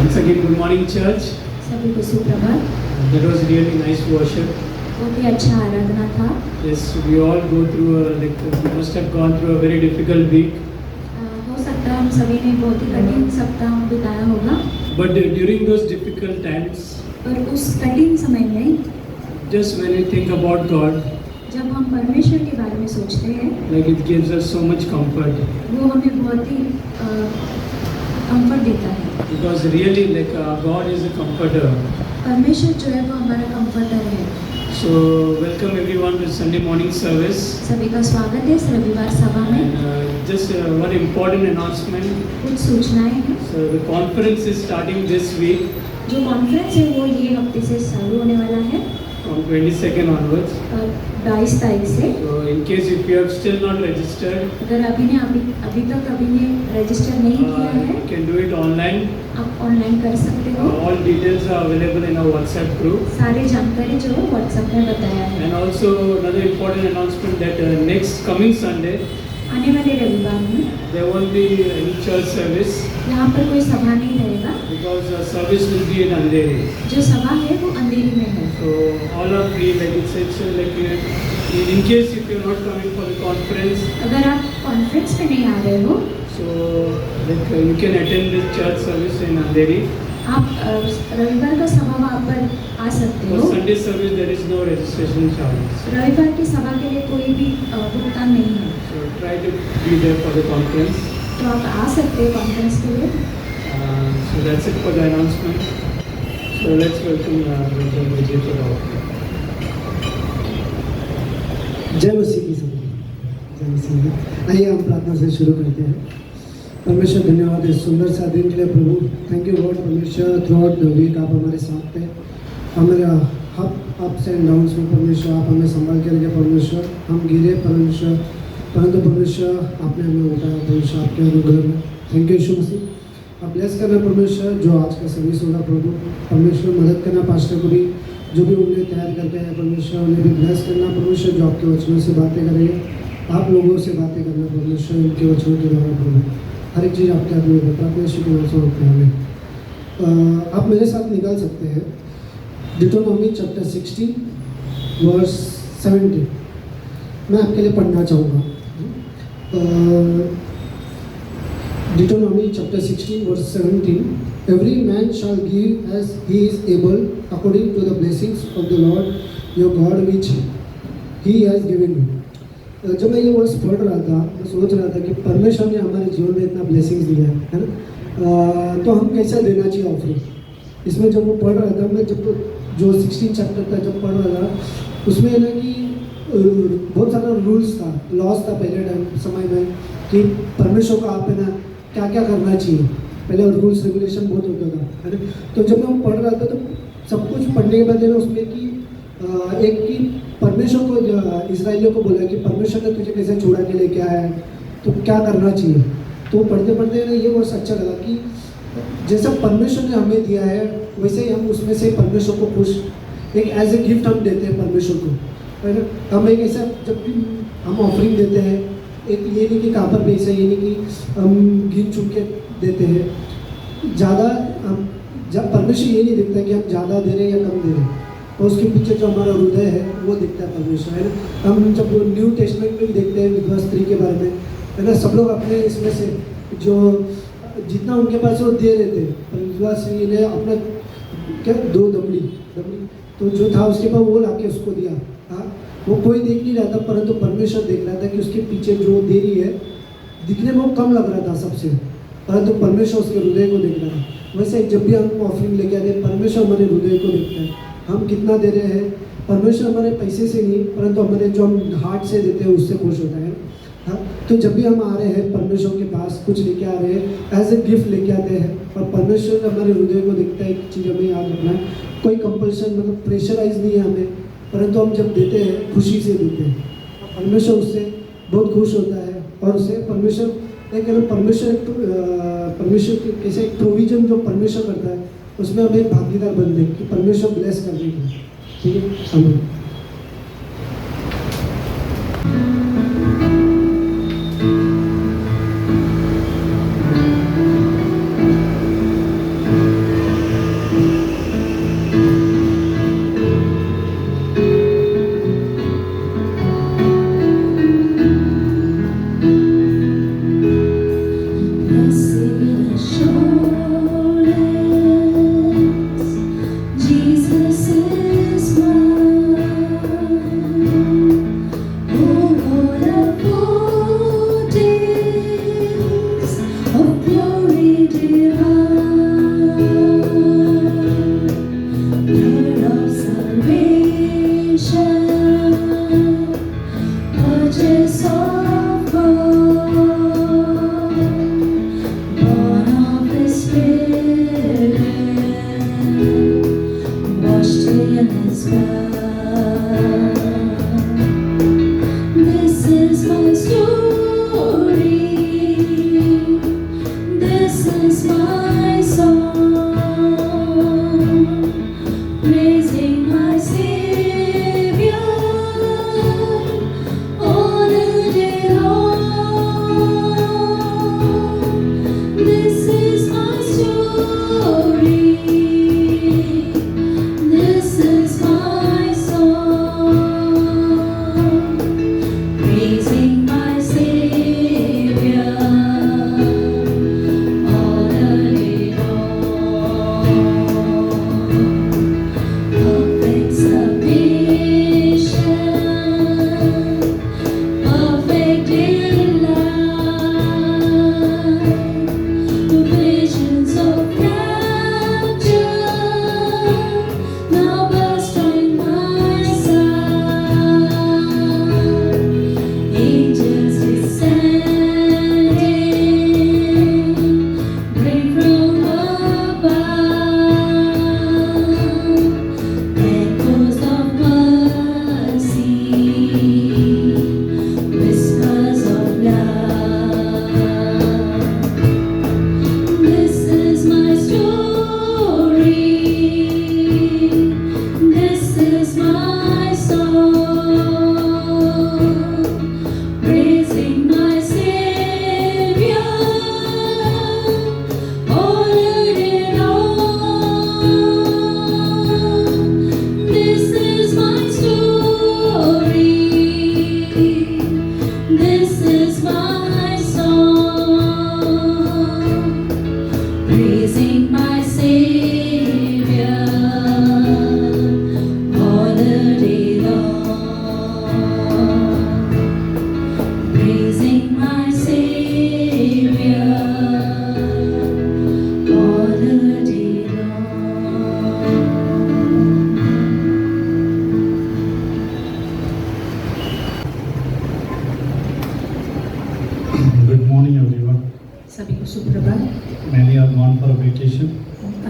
Once again, good morning, church. सभी को सुप्रभात। That was really nice worship. बहुत ही अच्छा आराधना था। Yes, we all go through we must have gone through a very difficult week. हो सकता है हम सभी ने बहुत ही कठिन सप्ताह बिताया होगा। But during those difficult times, पर उस कठिन समय में just when we think about God, जब हम परमेश्वर के बारे में सोचते हैं, like it gives us so much comfort. वो हमें बहुत ही कंफर्ट देता है। Because really, like God is a comforter. परमेश्वर जो है वो हमारा कंफर्टर है। So welcome everyone to Sunday morning service. सभी का स्वागत है इस रविवार सभा में। And just one important announcement. कुछ सूचनाएं हैं। So the conference is starting this week जो कॉन्फ्रेंस है वो ये हफ्ते से चालू होने वाला है from 22nd onwards. 22 तारीख से। So in case if you have still not registered, अगर अभी तक रजिस्टर नहीं किया है, you can do it online. आप ऑनलाइन कर सकते हो। All details are available in our WhatsApp group. सारी जानकारी जो है व्हाट्सएप में बताया है। And also another important announcement that next coming Sunday आने वाले रविवार में there won't be any church service यहाँ पर कोई सभा नहीं रहेगा because service will be in Andheri. जो सभा है वो अंधेरी में है। So all are free. Like it's like in case if you're not coming for the conference, अगर आप कॉन्फ्रेंस में नहीं आ रहे हो so like you can attend this church service in Andheri. आप रविवार का सभा वहाँ पर आ सकते For हो। Sunday service there is no registration charges. रविवार की सभा के लिए कोई भी भुगतान नहीं है, So try to be there for the conference. तो आप आ सकते हो कॉन्फ्रेंस के लिए। So that's it for the announcement. So let's welcome Brother Vijay for the offering. जय मसीह की सभी, जय मसीह। आइए हम प्रार्थना से शुरू करते हैं। परमेश्वर धन्यवाद इस सुंदर सा दिन के लिए प्रभु। थैंक यू गॉड परमेश्वर, थ्रू आउट द वीक आप हमारे साथ थे। हमारे अप्स एंड डाउन्स में परमेश्वर आप हमें संभाल के रखे परमेश्वर। हम गिरे परमेश्वर, परंतु परमेश्वर आपने हमें उठाया परमेश्वर आपके अनुग्रह में। थैंक यू यीशु मसीह। आप ब्लेस करना परमेश्वर जो आज का सर्विस होगा प्रभु। परमेश्वर मदद करना पास्टर को भी, जो भी उन्हें तैयार करके आए परमेश्वर उन्हें भी ब्लेस करना परमेश्वर। जो आपके वचनों से बातें करेंगे, आप लोगों से बातें करना परमेश्वर उनके वचनों के द्वारा प्रभु। हर एक चीज़ आपके हाथ में है। प्रार्थना यीशु के नाम से होते हैं। आप मेरे साथ निकाल सकते हैं डिटोनॉमी चैप्टर 16 वर्स 17। मैं आपके लिए पढ़ना चाहूँगा। Deuteronomy chapter 16 verse 17। Every man shall give as he is able according to the blessings of the Lord your God which he has given you. जब मैं ये वर्ड्स पढ़ रहा था, मैं सोच रहा था कि परमेश्वर ने हमारे जीवन में इतना ब्लेसिंग्स दिया है ना, तो हम कैसे देना चाहिए ऑफरिंग। इसमें जब वो पढ़ रहा था, मैं जब जो 16 चैप्टर था जब पढ़ रहा था, उसमें है ना कि बहुत सारा रूल्स था, लॉज था पहले टाइम समय में कि परमेश्वर को आप है ना क्या क्या करना चाहिए। पहले रूल्स रेगुलेशन बहुत होता था, है ना। तो जब मैं वो पढ़ रहा था तो सब कुछ पढ़ने के बाद है ना उसमें कि एक कि परमेश्वर को इजराइलियों को बोला कि परमेश्वर ने तुझे कैसे छुड़ा के लेके आया है, तो क्या करना चाहिए। तो पढ़ते पढ़ते ना ये बहुत अच्छा लगा कि जैसा परमेश्वर ने हमें दिया है वैसे ही हम उसमें से परमेश्वर को खुश एक एज ए गिफ्ट हम देते हैं परमेश्वर को, है ना। हम एक ऐसा जब भी हम ऑफरिंग देते हैं, एक ये नहीं कि कहाँ पर पैसा, ये नहीं कि हम गिन चुन के देते हैं ज़्यादा। हम जब परमेश्वर ये नहीं देखता कि हम ज़्यादा दे रहे हैं या कम दे रहे हैं, तो उसके पीछे जो हमारा हृदय है वो दिखता है परमेश्वर, है ना। हम जब न्यू टेस्टमेंट में भी देखते हैं विधवा स्त्री के बारे में, है ना, सब लोग अपने इसमें से जो जितना उनके पास वो दे रहे थे, विधवा स्त्री ने अपना क्या 2 दमड़ी तो जो था उसके पास वो लाके उसको दिया। हाँ, वो कोई देख नहीं रहा था, परंतु परमेश्वर देख रहा था कि उसके पीछे जो दे रही है दिखने में वो कम लग रहा था सबसे, परंतु परमेश्वर उसके हृदय को देख रहा था। वैसे जब भी हम ऑफरिंग लेके आते हैं, परमेश्वर हमारे हृदय को देखता है, हम कितना दे रहे हैं। परमेश्वर हमारे पैसे से नहीं, परंतु हमारे जो हम हार्ट से देते हैं उससे खुश होता है। हाँ, तो जब भी हम आ रहे हैं परमेश्वर के पास कुछ लेके आ रहे हैं, एज ए गिफ्ट लेके आते हैं, और परमेश्वर हमारे हृदय को देखता है। एक चीज़ हमें याद रखना है, कोई कंपल्शन मतलब प्रेशराइज नहीं है हमें, परंतु हम जब देते हैं खुशी से देते हैं। परमेश्वर उससे बहुत खुश होता है, और उससे परमेश्वर परमेश्वर कैसे एक प्रोविजन जो परमेश्वर करता है उसमें हमें एक भागीदार बनने कि परमेश्वर ब्लेस करने की। ठीक है, आमीन।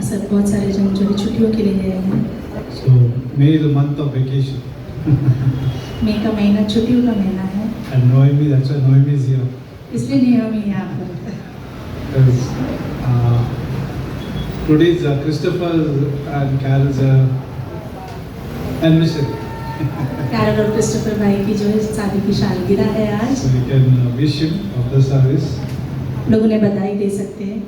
सब बहुत सारे जन जो है छुट्टियों के लिए गए हैं। So May is the month of vacation. मई का महीना छुट्टियों का महीना है, And Noemi, that's why Noemi is here. इसलिए नियम यहाँ पर Because today's Christopher and Carol's anniversary. Carol और क्रिस्टोफर भाई की जो है शादी की सालगिरह है आज। So we can wish him of the service. लोग उन्हें बधाई दे सकते हैं।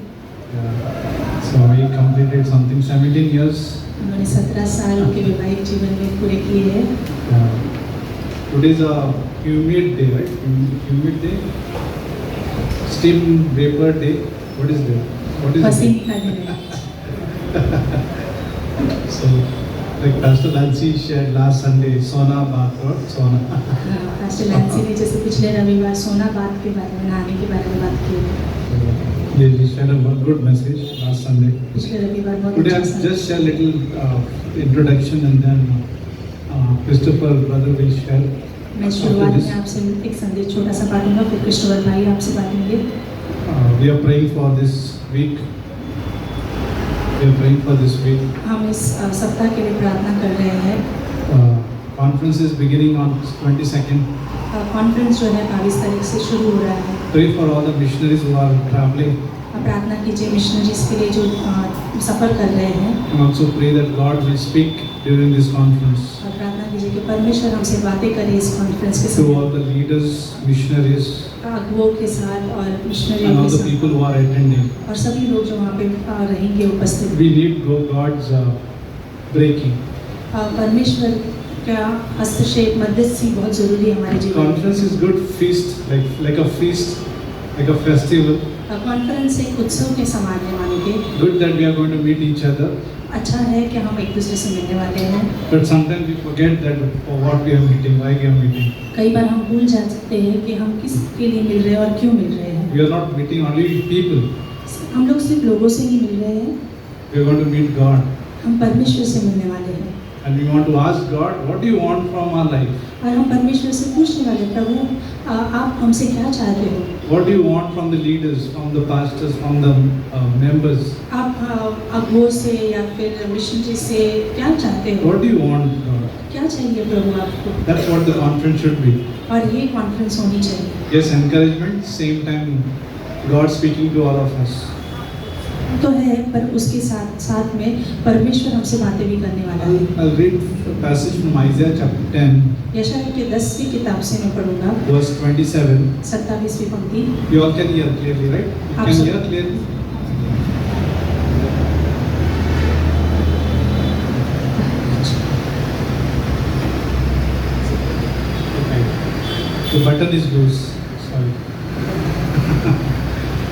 So he completed something 17 years. उन्होंने 17 साल के वैवाहिक जीवन में पूरे किए हैं। Today is a humid day, right? Humid day. Steam vapor day. What is that? What is पसीने it? का दिन है। So, like Pastor Nancy shared last Sunday, sauna bath or sauna. Pastor Lancy ने जैसे पिछले रविवार सोना बात के बारे में, नहाने के बारे में बात की है। They shared a good message last Sunday. पिछले रविवार बहुत Today अच्छा I'll संदेश। just share a little introduction and then Christopher brother will share. मैं शुरुआत में आपसे एक संदेश छोटा सा बांटूंगा, फिर क्रिस्टोफर भाई आपसे बांटेंगे। We are praying for this week. We are praying for this week. हम इस सप्ताह के लिए प्रार्थना कर रहे हैं। Conference is beginning on 22nd. Conference जो है 22 तारीख से शुरू हो रहा है। Pray for all the missionaries who are traveling. प्रार्थना कीजिए मिशनरीज के लिए जो सफ़र कर रहे हैं, And also pray that God will speak during this conference. और प्रार्थना कीजिए कि परमेश्वर हमसे बातें करे इस कॉन्फ्रेंस के To समय, all the leaders, missionaries, अगुओं के साथ और and मिशनरियों all के the साथ, people who are attending. और सभी लोग जो वहाँ पे रहेंगे उपस्थित। We need God's breaking. परमेश्वर का हस्तक्षेप मध्यस्थी बहुत ज़रूरी है हमारे जीवन में। Conference is good feast, like a feast, like a festival. Conference एक उत्सव के समान है मानो के। Good that we are going to meet each other. अच्छा है कि हम एक दूसरे से मिलने वाले हैं। But sometimes we forget that for what we are meeting, why we are meeting. कई बार हम भूल जाते हैं कि हम किस के लिए मिल रहे हैं और क्यों मिल रहे हैं। We are not meeting only people. हम लोग सिर्फ लोगों से ही मिल रहे हैं, We are going to meet God. हम परमेश्वर से मिलने वाले हैं। And we want to ask God, what do you want from our life? और हम परमेश्वर से पूछने वाले हैं, प्रभु आप हमसे क्या चाहते हो? What do you want from the leaders, from the pastors, from the members? आप अगुओं से या फिर मिशनरी से क्या चाहते हो? What do you want, God? क्या चाहिए प्रभु आपको? That's what the conference should be. और ये कॉन्फ्रेंस होनी चाहिए। Yes, encouragement, same time God speaking to all of us. तो है, पर उसके साथ साथ में परमेश्वर हमसे बातें भी करने वाला है। I'll read a passage from Isaiah chapter 10, यशायाह के 10वीं किताब से मैं पढ़ूंगा, verse 27. 27वीं पंक्ति। You all can hear clearly, right? You can hear clearly? Okay. The button is loose. Sorry.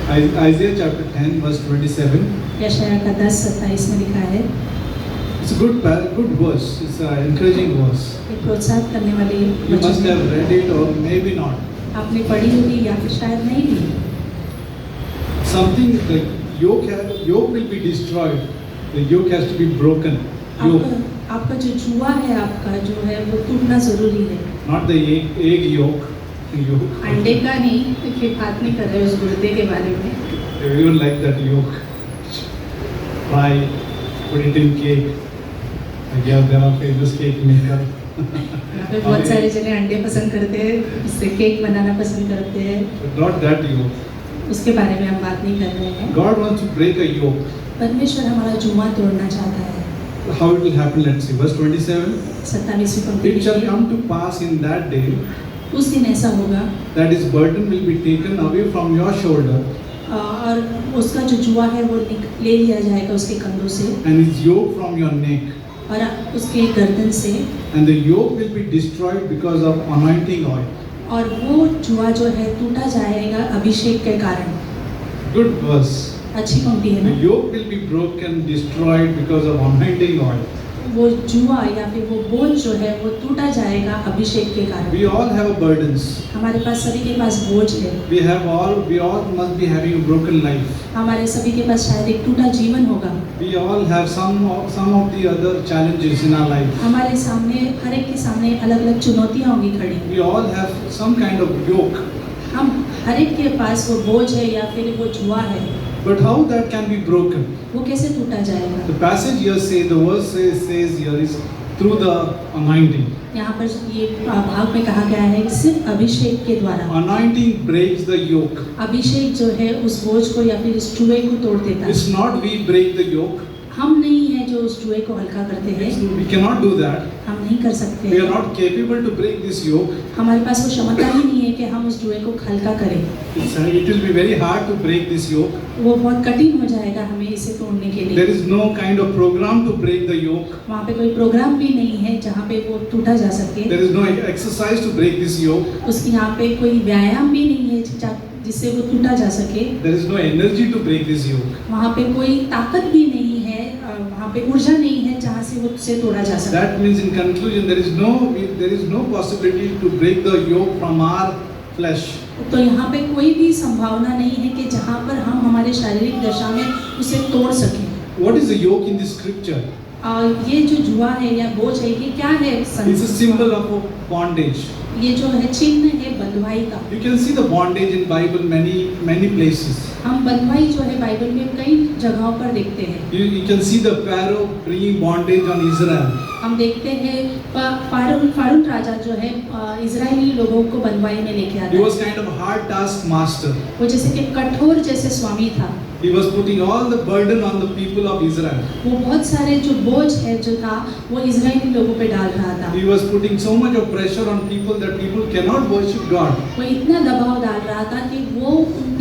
Isaiah chapter 10, verse 27. यशायाह का 10:27 में लिखा है, It's a good verse. It's an encouraging verse. ये प्रोत्साहित करने वाली You must वचन have है। read it or maybe not. आपने पढ़ी होगी या फिर शायद नहीं भी। Something like yoke will be destroyed. The yoke has to be broken. Yoke, आपका जो जुआ है आपका जो है वो टूटना जरूरी है। not the egg yolk. Yoke. अंडे का नहीं, देखिए बात नहीं कर रहे उस गुर्दे के बारे में। Everyone like that yolk. Fry, put it in cake. Like yeah, there are famous cake maker. यहाँ पे बहुत सारे जने अंडे पसंद करते हैं, उससे केक बनाना पसंद करते हैं। But not that yoke. उसके बारे में हम बात नहीं कर रहे हैं। God wants to break a yoke. परमेश्वर हमारा जुआ तोड़ना चाहता है। How it will happen? Let's see. Verse 27. 27वीं पंक्ति It shall लिखी है, come to pass in that day उस दिन ऐसा होगा that his burden will be taken away from your shoulder और उसका जो जुआ है वो ले लिया जाएगा उसके कंधों से and his yoke from your neck. और उसके गर्दन से, And the yoke will be destroyed because of anointing oil. और वो जुआ जो है टूटा जाएगा अभिषेक के कारण। Good verse. अच्छी पंक्ति है The ना? yoke will be broken, destroyed because of anointing oil. वो जुआ या फिर वो बोझ जो है वो टूटा जाएगा अभिषेक के कारण। We all have burdens. हमारे पास सभी के पास बोझ है। We all must be having a broken life. हमारे सभी के पास शायद एक टूटा जीवन होगा। We all have some of the other challenges in our life. हमारे सामने, हर एक के सामने अलग अलग चुनौतियाँ होंगी खड़ी। We all have some kind of yoke. हम हर एक के पास वो बोझ है या फिर वो जुआ है। But how that can be broken? वो कैसे टूटा टूटा जाएगा। The passage here says, the verse says here is through the anointing. यहाँ पर ये भाग में कहा गया है कि सिर्फ अभिषेक के द्वारा। Anointing breaks the yoke. अभिषेक जो है उस बोझ को या फिर इस जुए को तोड़ देता है। It's not we break the yoke. हम नहीं है जो उस जुए को हल्का करते हैं। We cannot do that. हम नहीं कर सकते। We are not capable to break this yoke. हमारे पास वो क्षमता ही नहीं है कि हम उस जुए को हल्का करें। It will be very hard to break this yoke. वो बहुत कठिन हो जाएगा हमें इसे तोड़ने के लिए। There is no kind of program to break the yoke. वहाँ पे कोई प्रोग्राम भी नहीं है जहाँ पे वो टूटा जा सके। There is no exercise to break this yoke. उसकी यहाँ पे कोई व्यायाम भी नहीं है जिससे वो टूटा जा सके। There is no energy to break this yoke. वहाँ पे कोई ताकत भी नहीं है, वहाँ पे ऊर्जा नहीं है जहाँ से वो उसे तोड़ा जा सके। That means in conclusion there is no possibility to break the yoke from our flesh. तो यहाँ पे कोई भी संभावना नहीं है कि जहाँ पर हम हमारे शारीरिक दशा में उसे तोड़ सकें। What is the yoke in this scripture? ये जो जुआ है या बोझ है ये क्या है? It's a symbol of a bondage. ये जो है चिन्ह है बंधुआई का। You can see the bondage in Bible many places. हम बंधुआई जो है बाइबल में कई जगहों पर देखते हैं। You can see the Pharaoh bringing bondage on Israel. हम देखते हैं फारून राजा जो है इजरायली लोगों को बंधुआई में लेके आता He है। was kind of a hard task master. वो जैसे कि कठोर जैसे स्वामी था। He was putting all the burden on the people of Israel. वो बहुत सारे जो बोझ है जो था वो इजरायली लोगों पे डाल रहा था। He was putting so much of pressure on people that people cannot worship God. वो इतना दबाव डाल रहा था कि वो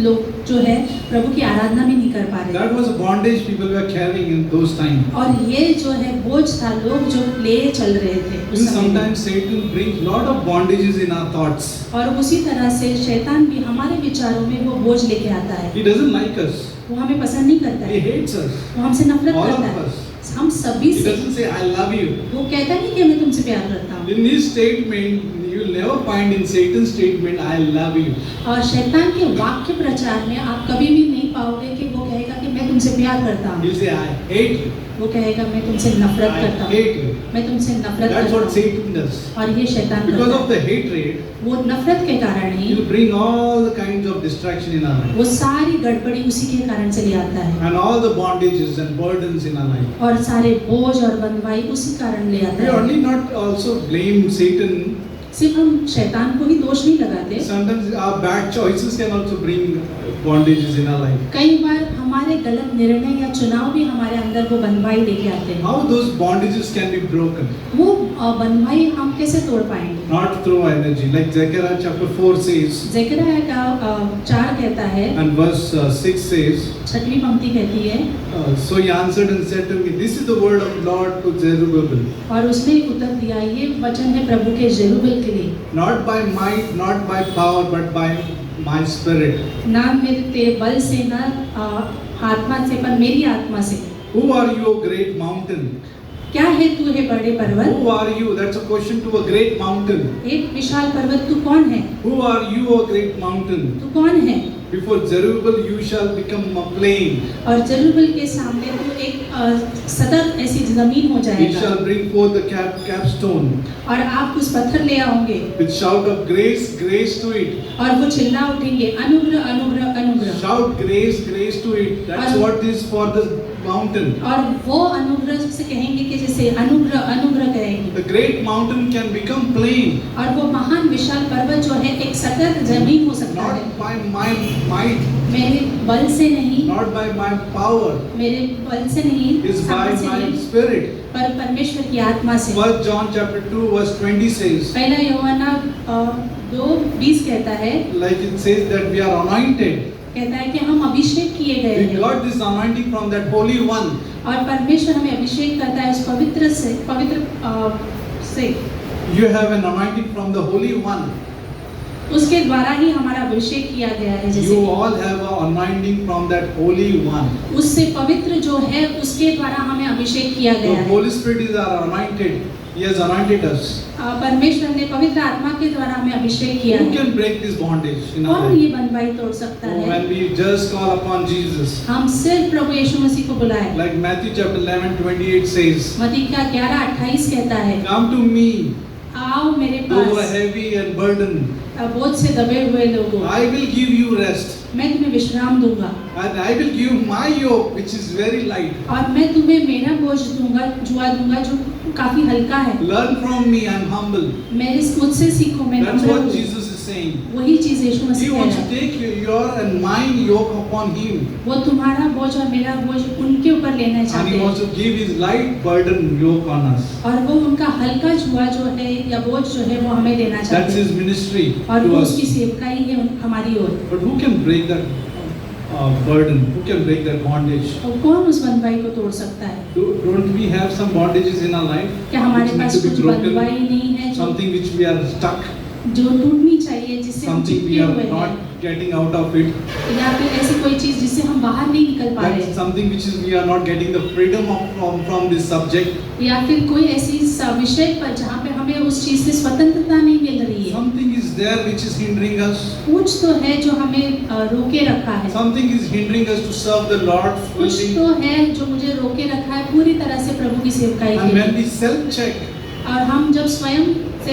लोग जो है प्रभु की आराधना भी नहीं कर पा रहे। That was a bondage people were carrying in those times. और ये जो है बोझ था लोग जो ले चल रहे थे उस समय में। Sometimes Satan brings lot of bondages in our thoughts. और उसी तरह से शैतान भी हमारे विचारों में वो बोझ लेके आता है। He doesn't like us. वो हमें पसंद नहीं करता He है। hates us. वो हमसे नफरत All करता of है। us. हम सभी He से। doesn't say I love you. वो कहता नहीं कि मैं तुमसे प्यार करता हूँ। In his statement, you will never find in Satan's statement I love you. और शैतान के वाक्य प्रचार में आप कभी भी नहीं पाओगे कि वो कहेगा कि मैं तुमसे प्यार करता हूँ। He'll say I hate you. वो कहेगा मैं तुमसे नफरत I करता हूँ। hate you. मैं तुमसे नफरत That's करता what हूँ। Satan does. और ये शैतान Because करता of the hatred, है। वो नफरत के कारण ही he'll bring all the kinds of distraction in our life. वो सारी गड़बड़ी उसी के कारण से ले आता है। And all the bondages and burdens in our life. और सारे बोझ और बंधुआई उसी कारण ले We आता है। only not also blame Satan. सिर्फ हम शैतान को ही दोष नहीं लगाते। Sometimes our bad choices can also bring bondages in our life. कई बार हमारे गलत निर्णय या चुनाव भी हमारे अंदर वो बंधुआई लेके आते हैं। How those bondages can be broken? वो बंधुआई हम कैसे तोड़ पाएंगे? Not through energy. Like Zechariah chapter 4 says, Zakaria का 4 कहता है, and verse 6 says, 6वीं पंक्ति कहती है, so he answered and said to me, this is the word of Lord to Zerubbabel. और उसने उत्तर दिया, ये वचन है प्रभु के जेरुब्बाबेल के लिए। Not by might, not by power, but by my spirit. ना मेरे तेरे बल से ना आत्मा से पर मेरी आत्मा से। Who are you, O great mountain? क्या है तू है बड़े पर्वत? Who are you? That's a question to a great mountain. एक विशाल पर्वत तू कौन है? Who are you, O great mountain? तू कौन है? Before Zerubbabel you shall become a plain. और जेरुब्बाबेल के सामने तू एक सतत ऐसी जमीन हो He जाएगा। shall bring forth the capstone और आप उस पत्थर ले आओगे with shout of grace, grace to it. और वो चिल्ला उठेंगे, अनुग्रह अनुग्रह अनुग्रह। Shout grace, grace to it. That's what is for the mountain. और वो अनुग्रह से कहेंगे कि जैसे अनुग्रह अनुग्रह कहेंगे। The great mountain can become plain, और वो महान विशाल पर्वत जो है एक सतत जमीन हो सकता है। not by my might, मेरे बल से नहीं, not by my power. मेरे बल से नहीं, It's by सामर्थ से my नहीं, spirit. पर परमेश्वर की आत्मा से। 1 John chapter 2 verse 20 says, पहला यूहन्ना 2:20 कहता है, like it says that we are anointed. कहता है कि हम अभिषेक किए गए We हैं। got this anointing from that Holy One. और परमेश्वर हमें अभिषेक करता है उस पवित्र से। You have an anointing from the Holy One. उसके द्वारा ही हमारा अभिषेक किया गया है। जैसे You all have an anointing from that Holy One. उससे पवित्र जो है उसके द्वारा हमें अभिषेक किया The गया है। Holy Spirit is our anointed. He has anointed us. परमेश्वर ने पवित्र आत्मा के द्वारा हमें अभिषेक किया Who है। can break this bondage in our कौन life? ये बंधुआई तोड़ सकता है? When we just call upon Jesus. हम सिर्फ प्रभु यीशु मसीह को बुलाएं। Like Matthew chapter 11 28 says, मत्ती का 11:28 कहता है, come to me, आओ मेरे who are pass heavy and burdened. बोझ से दबे हुए लोगों, I will give you rest. मैं तुम्हें विश्राम दूंगा And I will give my yoke, which is very light. और मैं तुम्हें मेरा बोझ दूंगा, जुआ दूंगा जो काफी हल्का है। Learn from me, I am humble. मुझसे सीखो, मैं That's नम्र what हूँ। Jesus is saying. वही चीज यीशु He मसीह कह wants रहा to है। take your and mine yoke upon him. वो तुम्हारा बोझ और मेरा बोझ उनके ऊपर लेना And चाहते he wants हैं to give his light burden yoke on us. और वो उनका हल्का जुआ जो है या बोझ जो है वो हमें देना That's चाहते his हैं ministry और to वो us. उसकी सेवकाई है हमारी ओर। But who can break that burden? Who can break that bondage? और कौन उस बंधुआई को तोड़ सकता है? Don't we have some bondages in our life? क्या हमारे Which need pass to be कुछ बंधुआई broken? नहीं है जो Something which we are stuck. टूटनी चाहिए, जिससे हम Something we चिपके are हुए not हैं, getting out of it. या फिर ऐसी कोई चीज जिससे हम बाहर नहीं निकल पा रहे That's हैं, something which is we are not getting the freedom from this subject. या फिर कोई ऐसी विषय पर जहाँ पे हमें उस चीज से स्वतंत्रता नहीं मिल रही है। Something is there which is hindering us. कुछ तो है जो हमें रोके रखा है, Something is hindering us to serve the Lord कुछ fully. तो है जो मुझे रोके रखा है पूरी तरह से प्रभु की सेवकाई And के when लिए। we self-check, और हम जब स्वयं से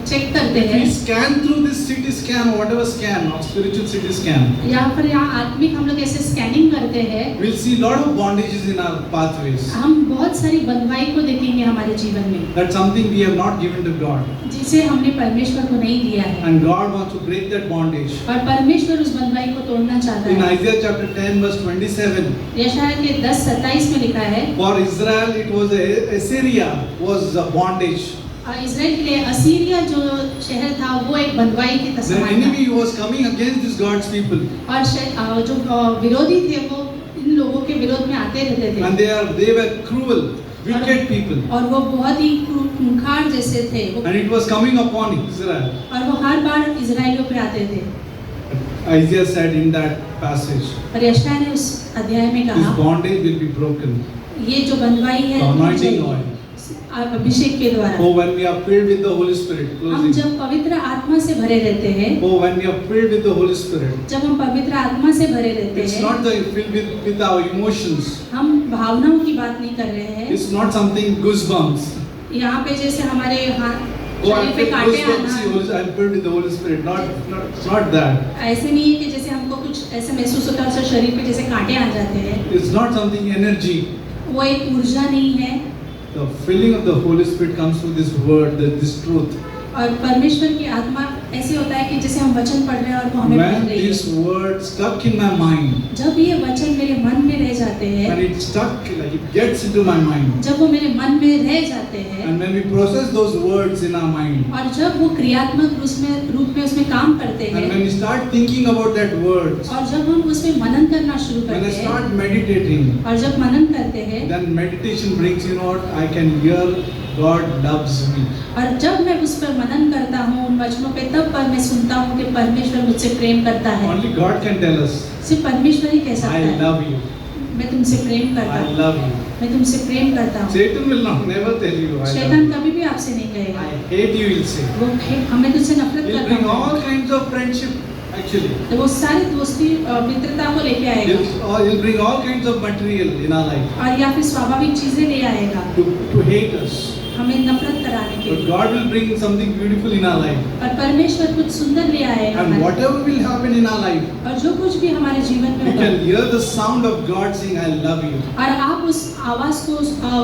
चेक करते if we हैं scan through this CT scan, whatever scan, or spiritual CT scan, या फिर यहाँ आत्मिक हम लोग ऐसे स्कैनिंग करते हैं, we'll see lot of bondages in our pathways. हम बहुत सारी बंधुआई को देखेंगे हमारे जीवन में, That's something we have not given to God. जिसे हमने परमेश्वर को नहीं दिया है And God wants to break that bondage. और परमेश्वर उस बंधुआई को तोड़ना चाहता In है। Isaiah chapter 10 verse 27, यशायाह के 10:27 में लिखा है, for Israel it was Assyria was a bondage. इस्राएल के लिए असीरिया जो शहर था वो एक बंधुआई के The समान enemy था was coming against this God's people. और जो विरोधी थे वो इन लोगों के विरोध में आते रहते थे And they were cruel, wicked people. और वो बहुत ही खूंखार जैसे थे वो, And it was coming upon Israel. और वो हर बार इजराइलियों पे आते थे। Isaiah said in that passage, और यशायाह ने उस अध्याय में this कहा bondage will be broken. ये जो बंधुआई है The टूट anointing जाएगी। oil. अभिषेक के द्वारा Oh, when we are filled with the Holy Spirit, हम closing. जब पवित्र आत्मा से भरे रहते हैं, Oh, when we are filled with the Holy Spirit, जब हम पवित्र आत्मा से भरे रहते it's हैं, not the filled with our emotions. हम भावनाओं की बात नहीं कर रहे हैं। It's not something goosebumps. यहाँ पे जैसे हमारे हाथ Oh, I'm शरीर पे filled कांटे goosebumps. आना, I'm filled with the Holy Spirit. It's not that. ऐसे नहीं है कि जैसे हमको कुछ ऐसा महसूस होता है शरीर पे जैसे कांटे आ जाते हैं, It's not something energy. वो एक ऊर्जा नहीं है। The filling of the Holy Spirit comes through this word, this truth. और परमेश्वर की आत्मा ऐसे होता है कि जैसे हम वचन पढ़ रहे हैं और वो हमें When पढ़ रही this है। word stuck in my mind, जब ये वचन मेरे मन में रह जाते when हैं, it stuck, like it gets into my mind, जब वो मेरे मन में रह जाते हैं, and when we process those words in our mind, और जब वो क्रियात्मक रूप में उसमें काम करते and हैं, when we start thinking about that word, और जब हम उसमें मनन करना शुरू when I करते हैं, start meditating, और जब मनन करते हैं, then meditation brings, you know what, I can hear God loves me. और जब मैं उस पर मनन करता हूँ उन वचनों पे, तब पर मैं सुनता हूँ कि परमेश्वर मुझसे प्रेम करता है। Only God can tell us, सिर्फ परमेश्वर ही कह सकता I है, love you. मैं तुमसे प्रेम करता I हूँ, love you. मैं तुमसे प्रेम करता हूँ। Satan will not never tell you I love शैतान you. कभी भी आपसे नहीं कहेगा, I hate you, he'll say. वो हमें तुझसे नफरत He'll करता bring all है, kinds of friendship, actually. तो वो सारी दोस्ती मित्रता को लेके आएगा, He'll bring all kinds of material in our life और या फिर स्वाभाविक चीजें ले आएगा to hate us. हमें नफरत कराने के But लिए, God will bring something beautiful in our life. और परमेश्वर कुछ सुंदर ले आएगा And हमारे, whatever will happen in our life, और जो कुछ भी हमारे जीवन में you होगा, can hear the sound of God saying, I love you. और आप उस आवाज को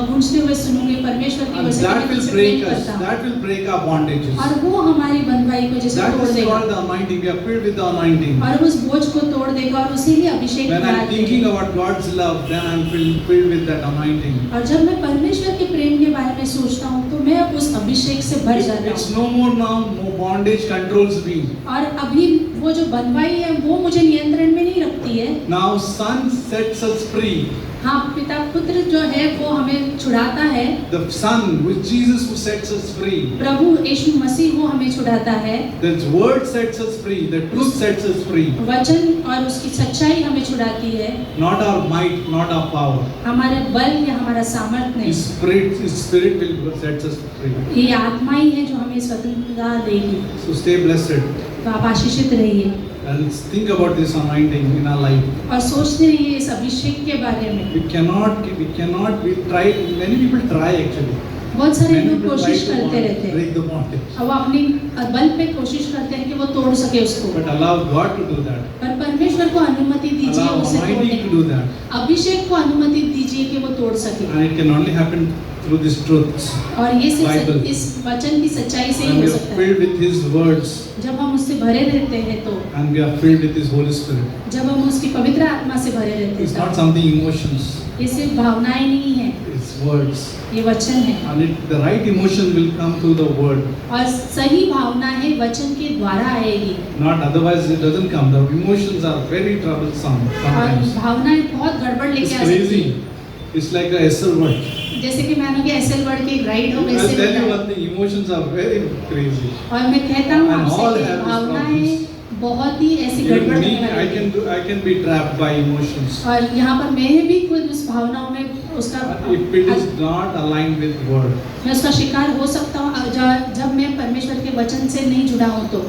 गूंजते हुए सुनोगे परमेश्वर की And वजह से that मैं will तुझसे break प्रेम us. करता हूँ, That will break our bondages. और वो हमारी बंधुआई को जैसे That तोड़ is देगा, called the anointing. We are filled with the anointing. और उस बोझ को तोड़ देगा, और उसी ही अभिषेक When बना I'm thinking देगा। about God's love, then I'm filled with that anointing. और जब मैं परमेश्वर के प्रेम के बारे में सोचता हूँ तो मैं उस अभिषेक से भर जाता It's हूँ, no more now, more bondage controls me. और अभी वो जो बंधुआई है वो मुझे नियंत्रण में नहीं रखती है। Now Son sets us free. हाँ, पिता पुत्र जो है वो हमें छुड़ाता है, The Son, with Jesus who sets us free. प्रभु यीशु मसीह वो हमें छुड़ाता है, The Word sets us free. The truth sets us free. वचन और उसकी सच्चाई हमें छुड़ाती है, Not our might, not our power. हमारे बल या हमारा सामर्थ्य His नहीं, Spirit will set us free. ये आत्मा ही है जो हमें स्वतंत्रता देगी। So stay blessed तो आप आशीषित रहिए and think about this anointing in our life. और सोचते रहिए इस अभिषेक के बारे में। We try, many people try actually. बहुत सारे Many लोग people try कोशिश to करते रहते हैं break the bondage. और वो अपनी बल पे कोशिश करते हैं कि वो तोड़ सके उसको, But allow God to do that. पर परमेश्वर को अनुमति दीजिए Allow उसे तोड़ने Almighty to की। do that. अभिषेक को अनुमति दीजिए कि वो तोड़ सके, And it can only happen through these truths. और ये Bible. सिर्फ इस वचन की सच्चाई से ही When हो we are सकता है। filled with His words जब हम उससे भरे रहते हैं तो, and we are filled with His Holy Spirit. जब हम उसकी पवित्र आत्मा से भरे रहते It's not हैं, something emotions. ये सिर्फ भावनाएं नहीं है, It's words. ये वचन है, And the right emotion will come through the word. और सही भावना है वचन के द्वारा आएगी, Not otherwise it doesn't come. The emotions are very troublesome और sometimes. भावनाएं बहुत गड़बड़ It's लेके आ सकती crazy. है। It's like a SL word. जैसे कि मैंने कि एसएल वर्ड की एक राइड हो I'll वैसे tell you होता है। one thing. Emotions are very crazy. और मैं कहता हूँ And all आपसे कि have these भावनाएं problems. बहुत ही ऐसी Even गड़बड़ me, करने वाली हैं। I can be trapped by emotions. और यहाँ पर मैं भी खुद उस भावनाओं में उसका If it is not aligned with word. मैं उसका शिकार हो सकता हूँ जब मैं परमेश्वर के वचन से नहीं जुड़ा हूँ तो।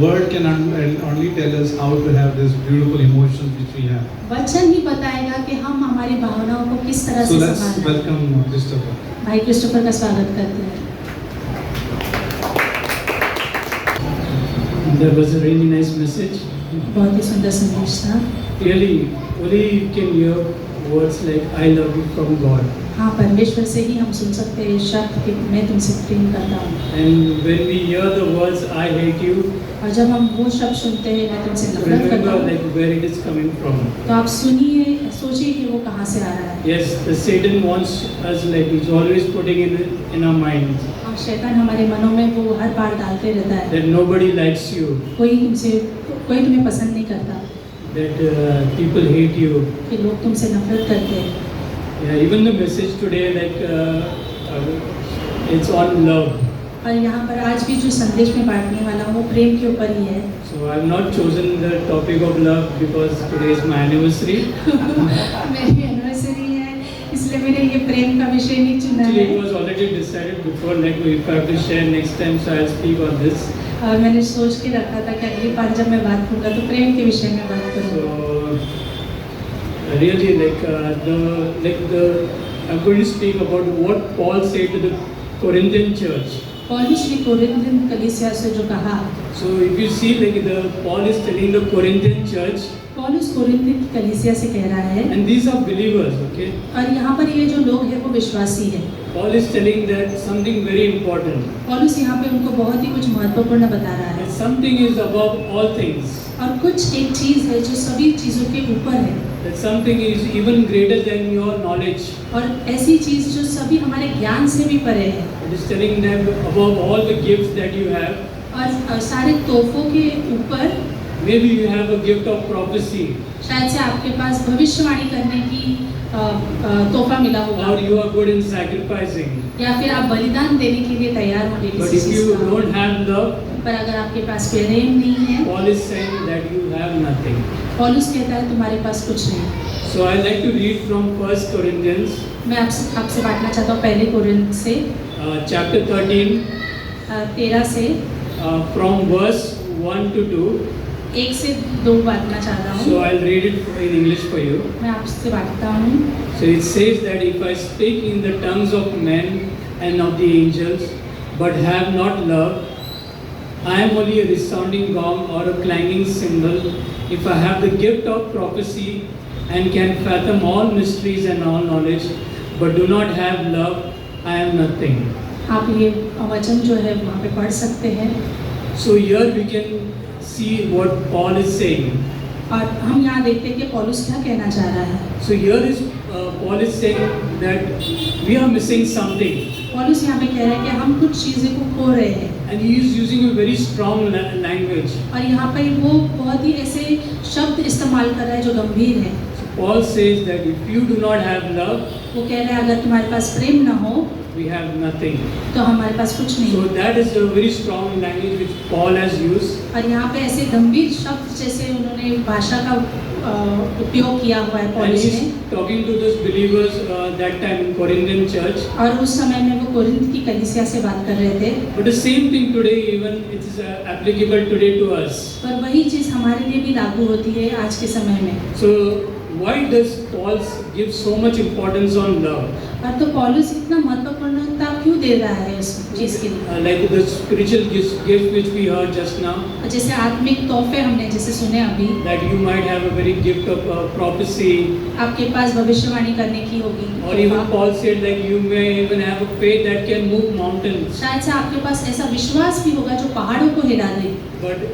Word can only tell us how to have these beautiful emotions which we have. वचन ही बताएगा कि हम हमारी भावनाओं को किस तरह So से let's संभालना है। welcome Christopher. भाई क्रिस्टोफर का स्वागत करते हैं। That was a really nice message. बहुत ही सुंदर संदेश था। Really, only you can hear words like "I love you" from God. हाँ, परमेश्वर से ही हम सुन सकते हैं शब्द कि मैं तुमसे प्रेम करता हूँ। And when we hear the words "I hate you," और जब हम वो शब्द सुनते हैं मैं तुमसे नफरत करता remember हूँ, like where it is coming from. तो आप सुनिए, सोचिए कि वो कहाँ से आ रहा है। Yes, the Satan wants us like he's always putting in our minds और शैतान हमारे मनों में वो हर बार डालते रहता है, that nobody likes you, कोई तुम्हें पसंद नहीं करता, that people hate you. कि लोग तुमसे नफरत करते हैं। Yeah, even the message today like it's on love. और यहाँ पर आज भी जो संदेश में बांटने वाला हूँ वो प्रेम के ऊपर ही है। So I've not chosen the topic of love because today is my anniversary. मेरी एनिवर्सरी है इसलिए मैंने ये प्रेम का विषय नहीं चुना Actually, है। it was already decided before, like if I have to share next time, so I'll speak on this. और मैंने सोच के रखा था कि अगली बार जब मैं बात करूँगा तो प्रेम के विषय में बात करूँगा। So really, I'm going to speak about what Paul said to the Corinthian church. पौलुस ने कोरिन्थियन कलीसिया से जो कहा, So if you see, Paul is telling the Corinthian church, पौलुस कोरिन्थियन कलीसिया से कह रहा है, and these are believers, okay? और यहाँ पर ये जो लोग हैं वो विश्वासी है। Paul is telling that something very important. पौलुस यहाँ पे उनको बहुत ही कुछ महत्वपूर्ण बता रहा है, That something is above all things. और कुछ एक चीज है जो सभी चीजों के ऊपर है, That something is even greater than your knowledge. और ऐसी चीज जो सभी हमारे ज्ञान से भी परे है, It is telling them above all the gifts that you have. और सारे तोहफों के ऊपर Maybe you have a gift of prophecy, शायद से आपके पास भविष्यवाणी करने की तोहफा मिला होगा, or you are good in sacrificing. या फिर आप बलिदान देने के लिए तैयार होंगे But किसी if चीज you का। don't have love, पर अगर आपके पास प्रेम नहीं है, Paul is saying that you have nothing. पौलुस कहता है तुम्हारे पास कुछ नहीं। So I like to read from 1 Corinthians मैं आपसे बांटना चाहता हूँ पहले कोरिन्थ से chapter 13 13 से from verse 1 to 2. 1 से 2 बांटना चाहता So हूँ। I'll read it in English for you. मैं आपसे बांटता हूँ। So it says that if I speak in the tongues of men and of the angels, but have not love, I am only a resounding gong or a clanging cymbal. If I have the gift of prophecy and can fathom all mysteries and all knowledge, but do not have love, I am nothing. आप ये वचन जो है वहाँ पे पढ़ सकते हैं, So here we can see what Paul is saying. और हम यहाँ देखते हैं कि पौलुस क्या कहना चाह रहा है। So here is Paul is saying that we are missing something, पौलुस यहाँ पे कह रहा है कि हम कुछ चीज़ें को खो रहे हैं, and he is using a very strong language. और यहाँ पे वो बहुत ही ऐसे शब्द इस्तेमाल कर रहा है जो गंभीर है। So Paul says that if you do not have love, वो कह रहा है अगर तुम्हारे पास प्रेम ना हो we have nothing. तो हमारे पास कुछ नहीं So है। that is a very strong language which Paul has used. और यहाँ पे ऐसे गंभीर शब्द जैसे उन्होंने भाषा का उपयोग किया हुआ है And पौलुस he ने, is talking to those believers that time in Corinthian church. और उस समय में वो कोरिन्थ की कलीसिया से बात कर रहे थे। But the same thing today, even it is applicable today to us. पर वही चीज़ हमारे लिए भी लागू होती है आज के समय में। So why does Paul give so much importance on love? और तो पौलुस इतना महत्वपूर्णता क्यों दे रहा है उस चीज के लिए? Like the spiritual gift which we heard just now, जैसे आत्मिक तोहफे हमने जैसे सुने अभी, that you might have a very gift of prophecy, आपके पास भविष्यवाणी करने की होगी, or even Paul said like you may even have a faith that can move mountains. शायद से आपके पास ऐसा विश्वास भी होगा जो पहाड़ों को हिला दे। But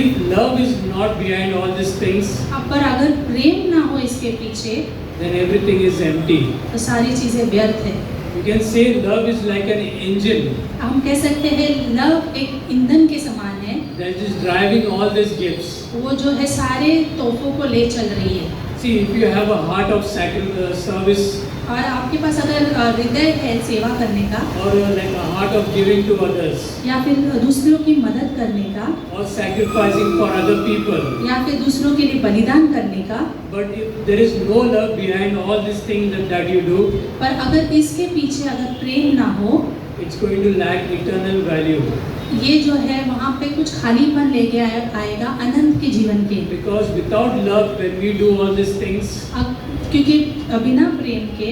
if love is not behind all these things, पर अगर प्रेम ना हो इसके पीछे, then everything is empty. तो सारी चीजें व्यर्थ है। You can say love is like an engine हम कह सकते हैं लव एक ईंधन के समान है, that is driving all these gifts. वो जो है सारे तोहफों को ले चल रही है। See, if you have a heart of service और आपके पास अगर हृदय है सेवा करने का, or like a heart of giving to others, या फिर दूसरों की मदद करने का, or sacrificing for other people, या फिर दूसरों के लिए बलिदान करने का, but if there is no love behind all these things that you do, पर अगर इसके पीछे अगर प्रेम ना हो, it's going to lack eternal value. ये जो है वहाँ पे कुछ खालीपन लेके आएगा अनंत के जीवन के। Because without love, when we do all these things, क्योंकि बिना प्रेम के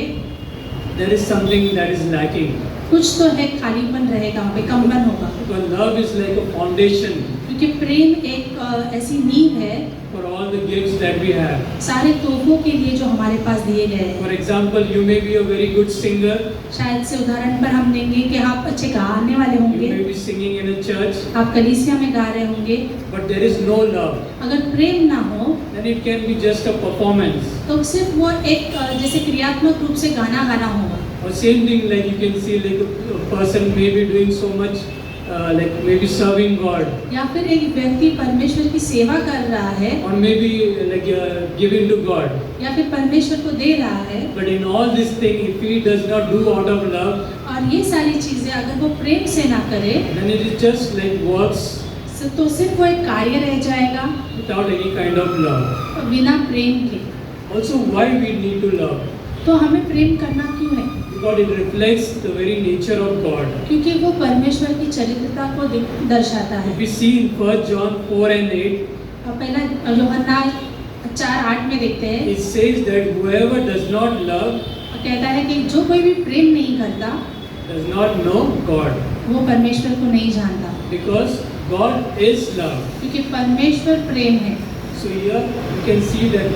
there is something that is lacking. कुछ तो है, खालीपन रहेगा वहाँ पे, कंबन होगा। Because love is like a foundation क्योंकि प्रेम एक ऐसी नींव है for all the gifts that we have. सारे तोहफों के लिए जो हमारे पास दिए गए हैं। For example, you may be a very good singer. शायद से उदाहरण पर हम देंगे कि आप अच्छे गाने वाले You होंगे, may be singing in a church, आप कलीसिया में गा रहे होंगे, but there is no love. अगर प्रेम ना हो Then it can be just a performance. तो सिर्फ वो एक जैसे क्रियात्मक रूप से गाना गाना होगा। Or same thing, like you can see like a person may be doing so much, like maybe serving God, या फिर एक व्यक्ति परमेश्वर की सेवा कर रहा है, or maybe like giving to God. या फिर परमेश्वर को दे रहा है, But in all these things, if he does not do out of love, और ये सारी चीजें अगर वो प्रेम से ना करे then it is just like works तो सिर्फ वो एक कार्य रह जाएगा without any kind of love. बिना प्रेम के। Also, why we need to love? तो हमें प्रेम करना क्यों है? Because it reflects the very nature of God. क्योंकि वो परमेश्वर की चरित्रता को दर्शाता है। If we see in 1 John 4:8, और पहला यूहन्ना 4:8 में देखते हैं, it says that whoever does not love कहता है कि जो कोई भी प्रेम नहीं करता does not know God, वो परमेश्वर को नहीं जानता, because God is love. क्योंकि परमेश्वर प्रेम है। So here you can see that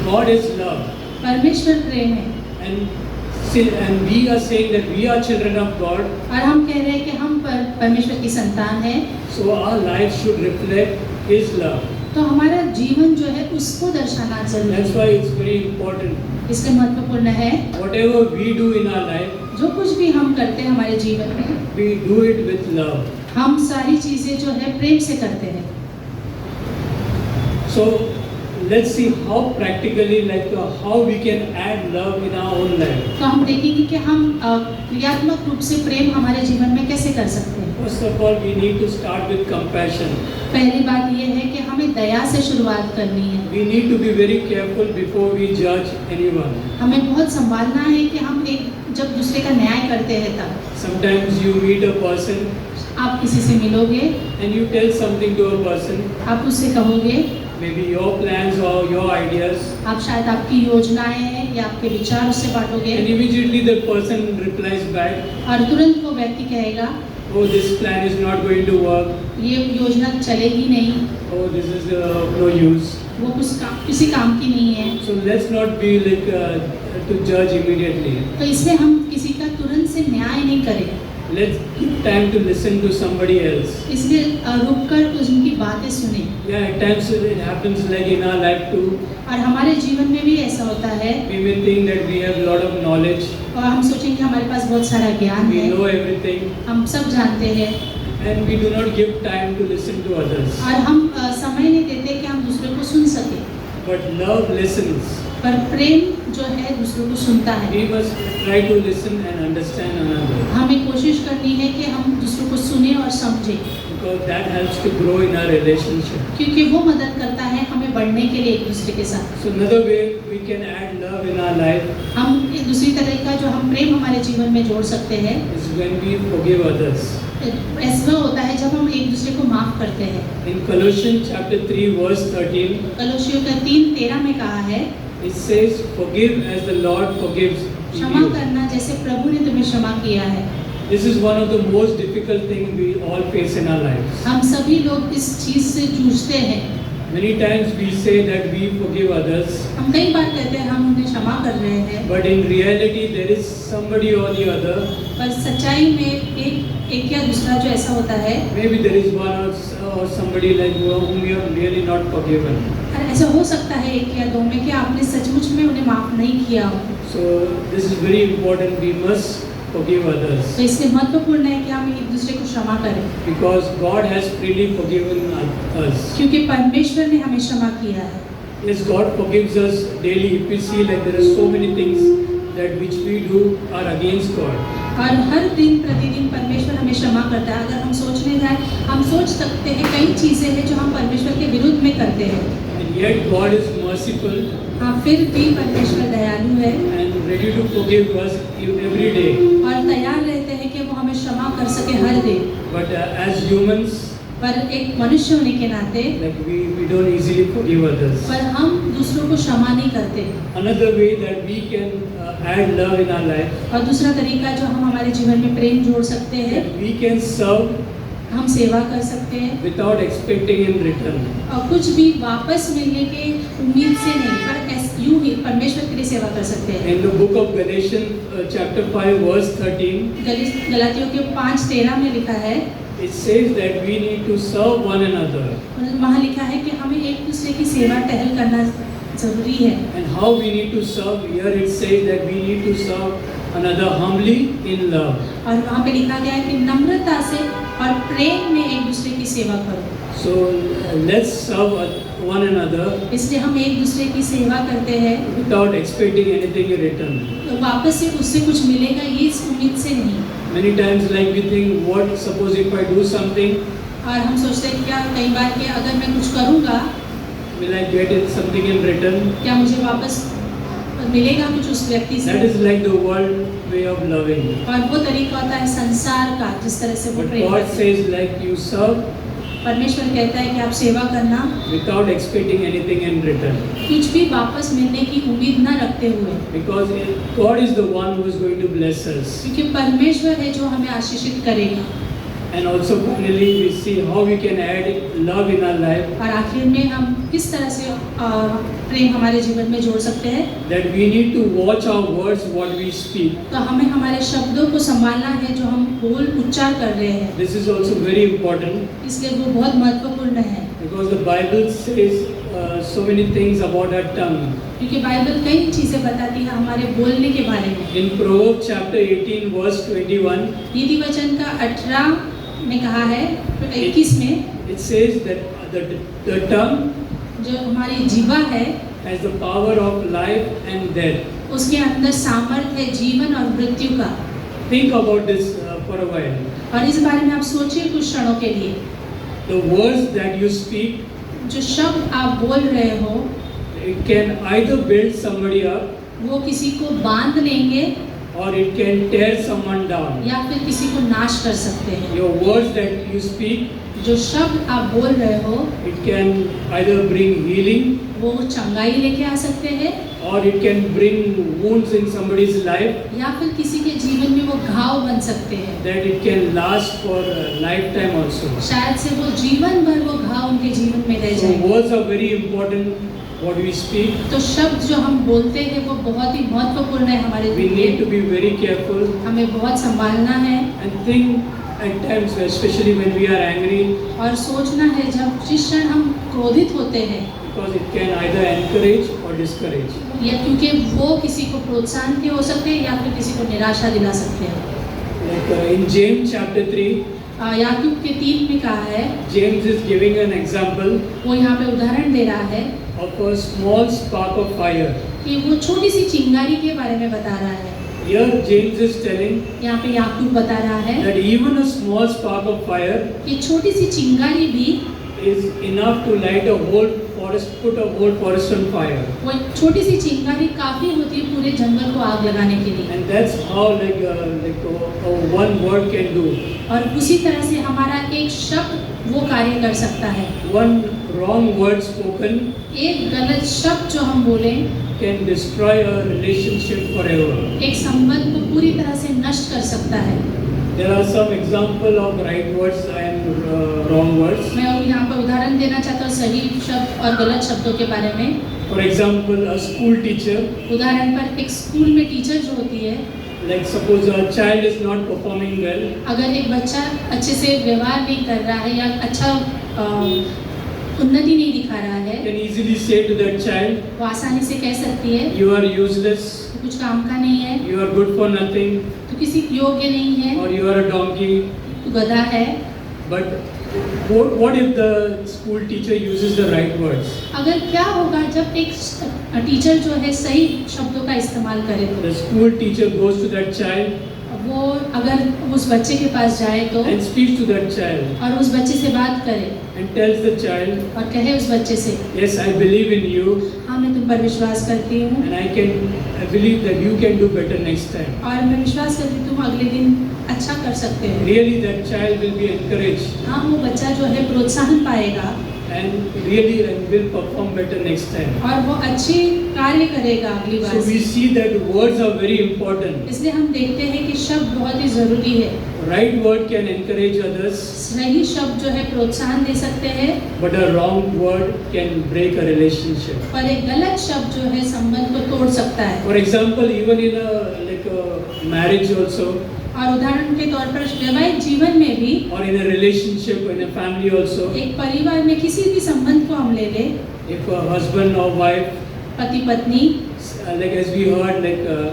God is love, परमेश्वर प्रेम है, and we are saying that we are children of God. और हम कह रहे हैं कि हम परमेश्वर की संतान हैं, So our life should reflect His love. तो हमारा जीवन जो है उसको दर्शाना जरूरी That's है। why it's very important. इसलिए महत्वपूर्ण है Whatever we do in our life, जो कुछ भी हम करते हैं हमारे जीवन में, we do it with love. हम सारी चीजें जो है प्रेम से करते हैं। So let's see how practically, like how we can add love in our own life. तो हम देखेंगे कि हम क्रियात्मक रूप से प्रेम हमारे जीवन में कैसे कर सकते हैं। First of all, we need to start with compassion. पहली बात यह है कि हमें दया से शुरुआत करनी है। We need to be very careful before we judge anyone. हमें बहुत संभालना है कि हम जब दूसरे का न्याय करते हैं तब। Sometimes you meet a person आप किसी से मिलोगे, and you tell something to a person, आप उससे कहोगे, maybe your plans or your ideas, आप शायद आपकी योजनाएं हैं या आपके विचार उससे बांटोगे, and immediately the person replies back, और तुरंत वो व्यक्ति कहेगा, oh, this plan is not going to work, ये योजना चलेगी नहीं, oh, this is no use. वो किसी काम की नहीं है। So let's not be like to judge immediately. तो इसलिए हम किसी का तुरंत से न्याय नहीं करें। Let's give time to listen to somebody else. इसलिए रुककर उनकी बातें सुने। Yeah, at times it happens like in our life too. और हमारे जीवन में भी ऐसा होता है। We may think that we have a lot of knowledge. और हम सोचेंगे हमारे पास बहुत सारा ज्ञान We है, know everything, हम सब जानते हैं, and we do not give time to listen to others. और हम समय नहीं देते कि हम दूसरे को सुन सके। But love listens. पर प्रेम जो है दूसरों को सुनता है। We must try to listen and understand another, हमें कोशिश करनी है कि हम दूसरों को सुने और समझें, because that helps to grow in our relationship. क्योंकि वो मदद करता है हमें बढ़ने के लिए एक दूसरे के साथ। So another way we can add love in our life हम एक दूसरी तरह का जो हम प्रेम हमारे जीवन में जोड़ सकते हैं, is when we forgive others. ऐसा होता है जब हम एक दूसरे को माफ करते हैं। In Colossians chapter 3 verse 13, कलोसियों का 3:13 में कहा है, it says, "Forgive as the Lord forgives क्षमा करना जैसे प्रभु ने तुम्हें क्षमा किया है। This is one of the most difficult things we all face in our lives. हम सभी लोग इस चीज से जूझते हैं। Many times we say that we forgive others, हम कई बार कहते हैं हम उन्हें क्षमा कर रहे हैं, but in reality there is somebody or the other. पर सच्चाई में एक या दूसरा जो ऐसा होता है, Maybe there is one or somebody like whom we have really not forgiven. और ऐसा हो सकता है एक या दो में कि आपने सचमुच में उन्हें माफ नहीं किया हो। So this is very important. We must forgive others तो इसलिए महत्वपूर्ण है कि हम एक दूसरे को क्षमा करें, because God has freely forgiven us. क्योंकि परमेश्वर ने हमें क्षमा किया है। Yes, God forgives us daily. If we see like there are so many things that which we do are against God. और हर दिन प्रतिदिन परमेश्वर हमें क्षमा करता है। अगर हम सोचने जाएं, हम सोच सकते हैं कई चीजें हैं जो हम परमेश्वर के विरुद्ध में करते हैं, And yet God is merciful हाँ फिर भी परमेश्वर दयालु है and ready to forgive us every day. और तैयार रहते हैं कि वो हमें क्षमा कर सके हर दिन। But as humans, पर एक मनुष्य होने के नाते like we don't easily forgive others. पर हम दूसरों को क्षमा नहीं करते। Another way that we can add love in our life, और दूसरा तरीका जो हम हमारे जीवन में प्रेम जोड़ सकते हैं, that we can serve हम सेवा कर सकते हैं without expecting in return. और कुछ भी वापस मिलने के उम्मीद से नहीं, पर यूं ही परमेश्वर के लिए सेवा कर सकते हैं। In the book of Galatians, chapter 5, verse 13, गलातियों के 5:13 में लिखा है, it says that we need to serve one another. वहाँ लिखा है कि हमें एक दूसरे की सेवा टहल करना जरूरी है। And how we need to serve? Here it says that we need to serve another humbly in love. और वहाँ पे लिखा गया है कि नम्रता से और प्रेम में एक दूसरे की सेवा करो। So let's serve one another इसलिए हम एक दूसरे की सेवा करते हैं without expecting anything in return. तो वापस से उससे कुछ मिलेगा ये इस उम्मीद से नहीं। Many times like we think, what suppose if I do something, और हम सोचते हैं क्या कई बार कि अगर मैं कुछ करूँगा will I get it something in return? क्या मुझे वापस मिलेगा कुछ उस व्यक्ति से। That is like the world way of loving. और वो तरीका होता है संसार का जिस तरह से वो But प्रेम God करते हैं। says like you serve परमेश्वर कहता है कि आप सेवा करना without expecting anything in return. कुछ भी वापस मिलने की उम्मीद न रखते हुए, Because God is the one who is going to bless us. क्योंकि परमेश्वर है जो हमें आशीषित करेगा। And also finally we see how we can add love in our life. और आखिर में हम किस तरह से प्रेम हमारे जीवन में जोड़ सकते हैं। That we need to watch our words, what we speak. तो हमें हमारे शब्दों को संभालना है जो हम बोल उच्चार कर रहे हैं, This is also very important इसलिए वो बहुत महत्वपूर्ण है। because the Bible says so many things about our tongue. क्योंकि बाइबल कई चीजें बताती है हमारे बोलने के बारे में। In Proverbs chapter 18 verse 21, नीति वचन का 18 में कहा है, 21 में it says that the tongue जो हमारी जीवा है has the power of life and death. उसके अंदर सामर्थ्य है जीवन और मृत्यु का। Think about this for a while. और इस बारे में आप सोचिए कुछ क्षणों के लिए। The words that you speak, जो शब्द आप बोल रहे हो it can either build somebody up वो किसी को बांध लेंगे or it can tear someone down. या फिर किसी को नाश कर सकते हैं। Your words that you speak, जो शब्द आप बोल रहे हो it can either bring healing वो चंगाई लेके आ सकते हैं or it can bring wounds in somebody's life या फिर किसी के जीवन में वो घाव बन सकते हैं। that it can last for a lifetime also. शायद से वो जीवन भर वो घाव उनके जीवन में रह So जाए। words are very important what we speak. तो शब्द जो हम बोलते हैं वो बहुत ही महत्वपूर्ण है हमारे We need लिए। to be very careful हमें बहुत संभालना है and think at times, especially when we are angry, और सोचना है जब जिस क्षण हम क्रोधित होते हैं because it can either encourage or discourage. या क्योंकि वो किसी को प्रोत्साहन के हो सकते हैं या फिर किसी को निराशा दिला सकते हैं। Like in James chapter 3, याकूब के 3 में कहा है, James is giving an example वो यहाँ पे उदाहरण दे रहा है of a small spark of fire. कि वो छोटी सी चिंगारी के बारे में बता रहा है। Here James is telling यहाँ पे याकूब बता रहा है that even a small spark of fire कि छोटी सी चिंगारी भी is enough to light a whole forest, put a whole forest on fire. वो छोटी सी चिंगारी काफी होती है पूरे जंगल को आग लगाने के लिए। And that's how one word can do. और उसी तरह से हमारा एक शब्द वो कार्य कर सकता है। One wrong word spoken एक गलत शब्द जो हम बोलें can destroy a relationship forever. एक संबंध को पूरी तरह से नष्ट कर सकता है। There are some example of right words and wrong words. मैं यहाँ पर उदाहरण देना चाहता हूँ सही शब्द और गलत शब्दों के बारे में। For example, a school teacher, उदाहरण पर एक स्कूल में टीचर जो होती है, like suppose a child is not performing well, अगर एक बच्चा अच्छे से व्यवहार नहीं कर रहा है या अच्छा उन्नति नहीं दिखा रहा है, can easily say to that child, वो आसानी से कह सकती है you are useless, तो कुछ काम का नहीं है, you are good for nothing, तो किसी योग्य नहीं है, or you are a donkey. तो गधा है। But what if the school teacher uses the right words? अगर क्या होगा जब एक टीचर जो है सही शब्दों का इस्तेमाल करे तो? The school teacher goes to that child वो अगर उस बच्चे के पास जाए तो and speaks to that child और उस बच्चे से बात करे and tells the child, और कहे उस बच्चे से, yes, I believe in you हाँ मैं तुम पर विश्वास करती हूँ and I believe that you can do better next time. और मैं विश्वास करती हूँ तुम अगले दिन अच्छा कर सकते हो। Really that child will be encouraged हाँ वो बच्चा जो है प्रोत्साहन पाएगा and really will perform better next time. और वो अच्छे कार्य करेगा अगली So बार we से। see that words are very important. इसलिए हम देखते हैं कि शब्द बहुत ही जरूरी है। Right word can encourage others, सही शब्द जो है प्रोत्साहन दे सकते हैं, but a wrong word can break a relationship. पर एक गलत शब्द जो है संबंध को तोड़ सकता है। For example, even in a marriage also, और उदाहरण के तौर पर वैवाहिक जीवन में भी, or in a relationship, in a family also, एक परिवार में किसी भी संबंध को हम ले ले, if a husband or wife, पति पत्नी, like as we heard,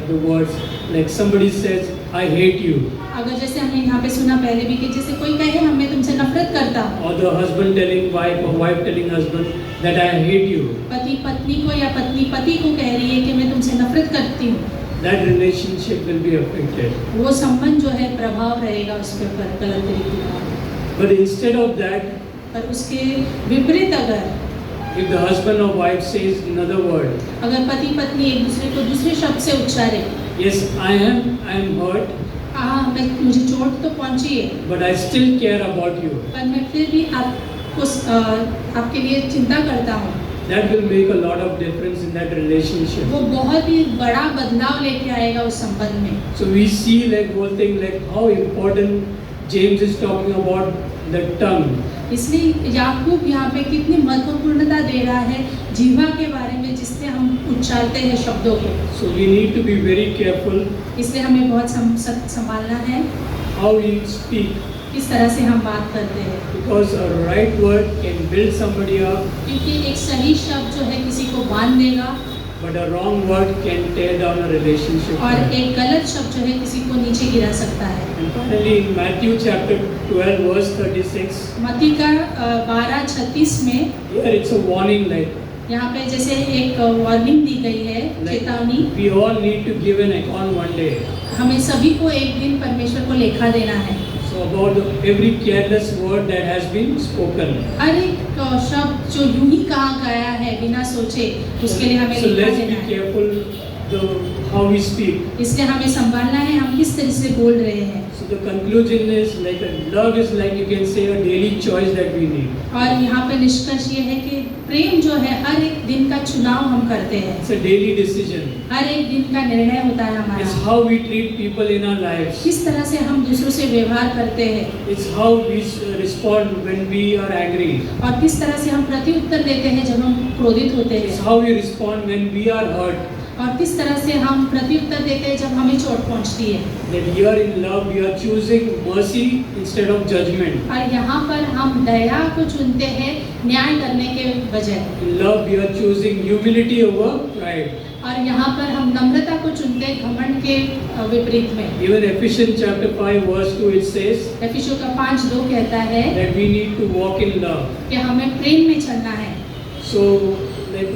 the words, like somebody says, I hate you, अगर जैसे हमने यहाँ पे सुना पहले भी कि जैसे कोई कहे मैं तुमसे नफरत करता हूँ, or the husband telling wife or wife telling husband that I hate you, पति पत्नी को या पत्नी पति को कह रही है कि मैं तुमसे नफरत करती हूँ, that relationship will be affected. वो संबंध जो है प्रभाव रहेगा उसके ऊपर गलत तरीके का। But instead of that, पर उसके विपरीत अगर if the husband or wife says another word, अगर पति पत्नी एक दूसरे को दूसरे शब्द से उच्चारे, yes, I am hurt, मुझे चोट तो पहुंची है, but I still care about you, पर मैं फिर भी आपके लिए चिंता करता हूँ, that will make a lot of difference in that relationship. वो बहुत ही बड़ा बदलाव लेके आएगा उस संबंध में। So we see like whole thing like how important James is talking about the tongue. इसलिए याकूब यहाँ पे कितनी महत्वपूर्णता दे रहा है जीवा के बारे में जिससे हम उच्चारते हैं शब्दों को। So we need to be very careful इसलिए हमें बहुत संभालना है how we speak, किस तरह से हम बात करते हैं, because a right word can build somebody up, क्योंकि एक सही शब्द जो है किसी को बांध देगा but a wrong word can tear down a relationship. और एक गलत शब्द जो है किसी को नीचे गिरा सकता है। And finally in Matthew chapter 12 verse 36, मत्ती का 12:36 में here it's a warning like यहाँ पे जैसे एक वार्निंग दी गई है, चेतावनी। we all need to give an account one day. हमें सभी को एक दिन परमेश्वर को लेखा देना है। So about every careless word that has been spoken. हर एक शब्द जो यूं ही कहा गया है बिना सोचे, उसके लिए हमें So लेखा let's be देना है। careful how we speak. इसलिए हमें संभालना है हम किस तरह से बोल रहे हैं। So the conclusion is like love is like you can say a daily choice that we need. और यहाँ पे निष्कर्ष ये है कि प्रेम जो है हर एक दिन का चुनाव हम करते हैं, It's a daily decision. हर एक दिन का निर्णय होता है It's हमारा। how we treat people in our lives. किस तरह से हम दूसरों से व्यवहार करते हैं It's how we respond when we are angry. और किस तरह से हम प्रति उत्तर देते हैं जब हम क्रोधित होते It's हैं how we respond when we are hurt. और किस तरह से हम प्रति उत्तर देते हैं जब हमें चोट पहुंचती है। That here in love we are choosing mercy instead of judgment. और यहाँ पर हम दया को चुनते हैं न्याय करने के बजाय, In love we are choosing humility over pride. और यहाँ पर हम नम्रता को चुनते हैं घमंड के विपरीत में। Even Ephesians chapter 5 verse 2 it says एफिसियों का 5:2 कहता है that we need to walk in love. कि हमें प्रेम में चलना है। So like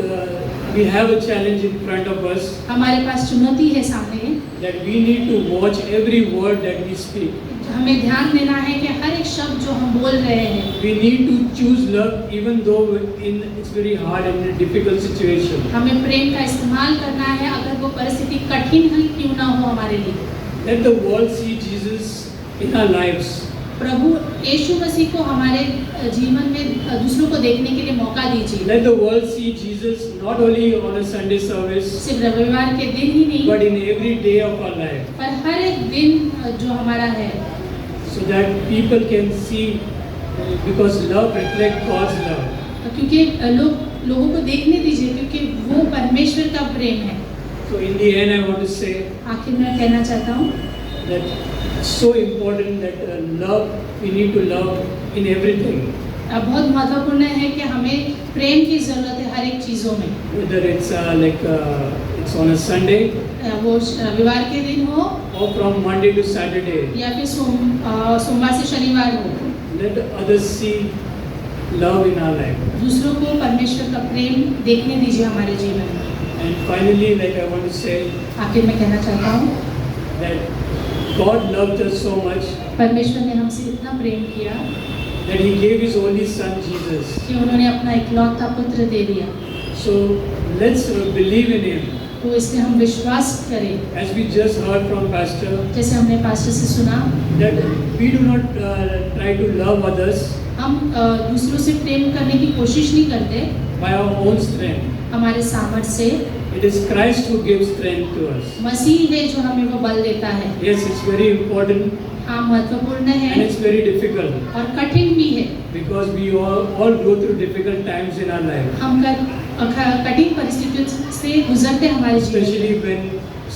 we have a challenge in front of us हमारे पास चुनौती है सामने, that we need to watch every word that we speak. हमें ध्यान देना है कि हर एक शब्द जो हम बोल रहे हैं, We need to choose love even though it's very hard and a difficult situation. हमें प्रेम का इस्तेमाल करना है अगर वो परिस्थिति कठिन ही क्यों ना हो हमारे लिए। Let the world see Jesus in our lives. प्रभु यीशु मसीह को हमारे जीवन में दूसरों को देखने के लिए मौका दीजिए। Let the world see Jesus not only on a Sunday service, सिर्फ रविवार के दिन ही नहीं, but in every day of our life, पर हर एक दिन जो हमारा है, so that people can see, because love reflects God's love. क्योंकि लोगों को देखने दीजिए, क्योंकि वो परमेश्वर का प्रेम है। So in the end, I want to say आखिर में कहना चाहता हूँ that it's so important that love, we need to love in everything. बहुत महत्वपूर्ण है कि हमें प्रेम की जरूरत है हर एक चीजों में। Whether it's it's on a Sunday, वो रविवार के दिन हो or from Monday to Saturday, या फिर सोमवार से शनिवार हो, let others see love in our life. दूसरों को परमेश्वर का प्रेम देखने दीजिए हमारे जीवन में। And finally, like I want to say आखिर में कहना चाहता हूँ that God loved us so much परमेश्वर ने हमसे इतना प्रेम किया that He gave His only Son Jesus. कि उन्होंने अपना इकलौता पुत्र दे दिया। So let's believe in Him. तो इसलिए हम विश्वास करें, As we just heard from Pastor, जैसे हमने पास्टर से सुना, that we do not try to love others हम दूसरों से प्रेम करने की कोशिश नहीं करते by our own strength. हमारे सामर्थ्य से। It is Christ who gives strength to us. मसीह है जो हमें वो बल देता है। Yes, it's very important हाँ, महत्वपूर्ण है and it's very difficult और कठिन भी है। because we all go through difficult times in our life. हम कठिन परिस्थितियों से गुजरते हमारे जीवन में। Especially when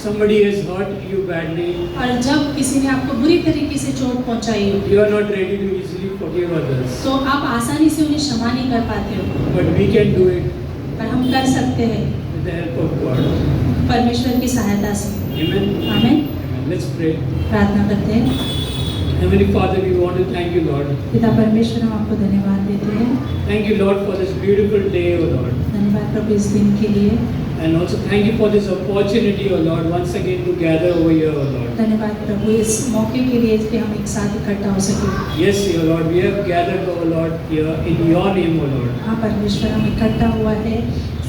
somebody has hurt you badly, और जब किसी ने आपको बुरी तरीके से चोट पहुंचाई हो, you are not ready to easily forgive others. तो आप आसानी से उन्हें क्षमा नहीं कर पाते हो, But we can do it पर हम कर सकते हैं with the help of God. परमेश्वर की सहायता से। Amen. आमीन। Amen. Let's pray. प्रार्थना करते हैं। Heavenly Father, we want to thank you, Lord. पिता परमेश्वर, हम आपको धन्यवाद देते हैं। Thank you, Lord, for this beautiful day, O Lord. धन्यवाद प्रभु इस दिन के लिए। And also thank you for this opportunity, O Lord, once again to gather over here, O Lord. धन्यवाद प्रभु इस मौके के लिए कि हम एक साथ इकट्ठा हो सके। Yes, O Lord, we have gathered, O Lord, here in your name, O Lord, हाँ परमेश्वर, हम इकट्ठा हुआ है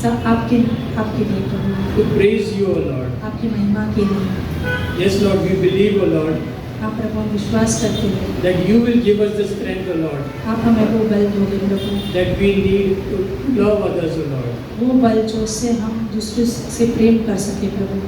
सब आपके लिए प्रभु, to praise you, O Lord. आपकी महिमा के लिए। Yes, Lord, we believe, O Lord, हाँ प्रभु, हम विश्वास करते हैं that you will give us the strength, O Lord, आप हमें वो बल दोगे प्रभु, that we need to love others, O Lord. वो बल जो से हम दूसरों से प्रेम कर सके प्रभु।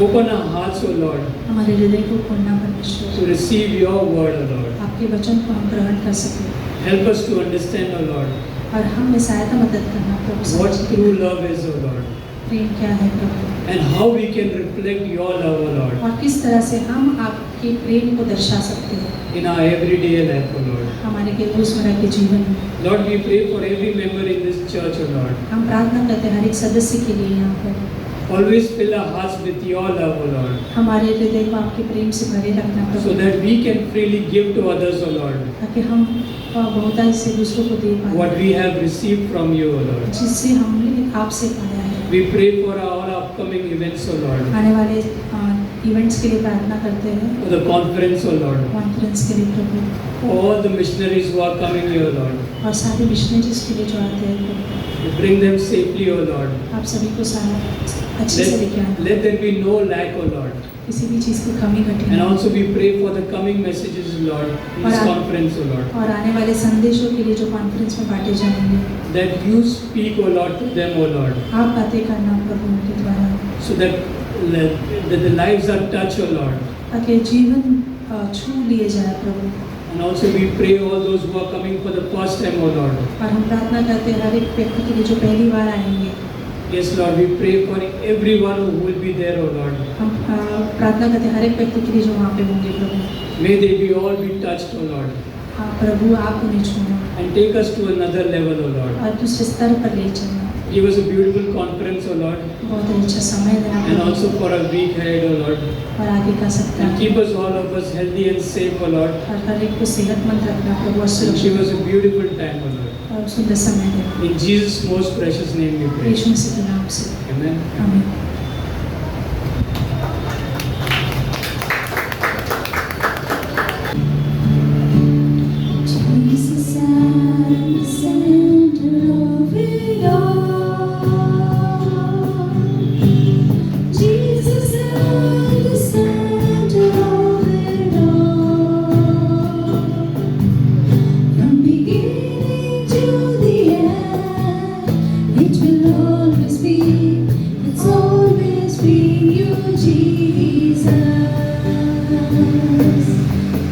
Open our hearts, O Lord, हमारे हृदय को खोलना परमेश्वर, to receive your word, O Lord. आपके वचन को हम ग्रहण कर सके Help us to understand, O Lord, और हमें सहायता मदद करना प्रभु, what समझ के true love is, O Lord, प्रेम क्या है प्रभु, and how we can reflect your love, O Lord, और किस तरह से हम आपके प्रेम को दर्शा सकते हैं in our everyday life, O Lord. हमारे के रोजमर्रा के जीवन में। Lord, we pray for every member in this church, O Lord. हम प्रार्थना करते हैं हर एक सदस्य के लिए यहाँ पर, Always fill our hearts with your love, O Lord, हमारे हृदय को आपके प्रेम से भरे रखना so Prabhu, that we can freely give to others, O Lord, ताकि हम बहुतायत से दूसरों को दे what पाए we have received from you, O Lord. जिससे हमने आपसे पाया है। We pray for all upcoming events, O Lord, आने वाले इवेंट्स के लिए प्रार्थना करते हैं, for the conference, O Lord, conference के लिए प्रभु, for all the missionaries who are coming here, Lord. और सारे मिशनरीज के लिए जो आते हैं प्रभु, We bring them safely, O Lord. आप सभी को सारा अच्छे से लेके आना, Let there be no lack, O Lord. किसी भी चीज़ की कमी घटी And नहीं। also we pray for the coming messages, Lord, in this conference, O Lord, और आने वाले संदेशों के लिए जो कॉन्फ्रेंस में बांटे जाएंगे, that you speak, O Lord, to them, O Lord, आप बातें करना प्रभु उनके द्वारा, so that the lives are touched, O Lord. ताकि जीवन छू लिए जाए प्रभु। And also we pray all those who are coming for the first time, O Lord. और हम प्रार्थना करते हैं हर एक व्यक्ति के लिए जो पहली बार आएंगे, Yes, Lord, we pray for everyone who will be there, O Lord. हम प्रार्थना करते हैं हर एक व्यक्ति के लिए जो वहाँ पे होंगे प्रभु। May they be all be touched, O Lord, हाँ प्रभु, आप उन्हें छूना and take us to another level, O Lord. और दूसरे स्तर पर ले चलना। Give us a beautiful conference, O Lord, बहुत ही अच्छा समय देना and Prabhu, also for a week ahead, O Lord. और आगे का सप्ताह, And keep us, all of us, healthy and safe, O Lord. और हर एक को सेहतमंद रखना प्रभु, और And सुरक्षित give us a beautiful time, O Lord. और सुंदर समय देना। In Jesus' most precious name we pray. यीशु मसीह के नाम से Amen. आमीन। Jesus at the center of it all. Jesus at the center of it all.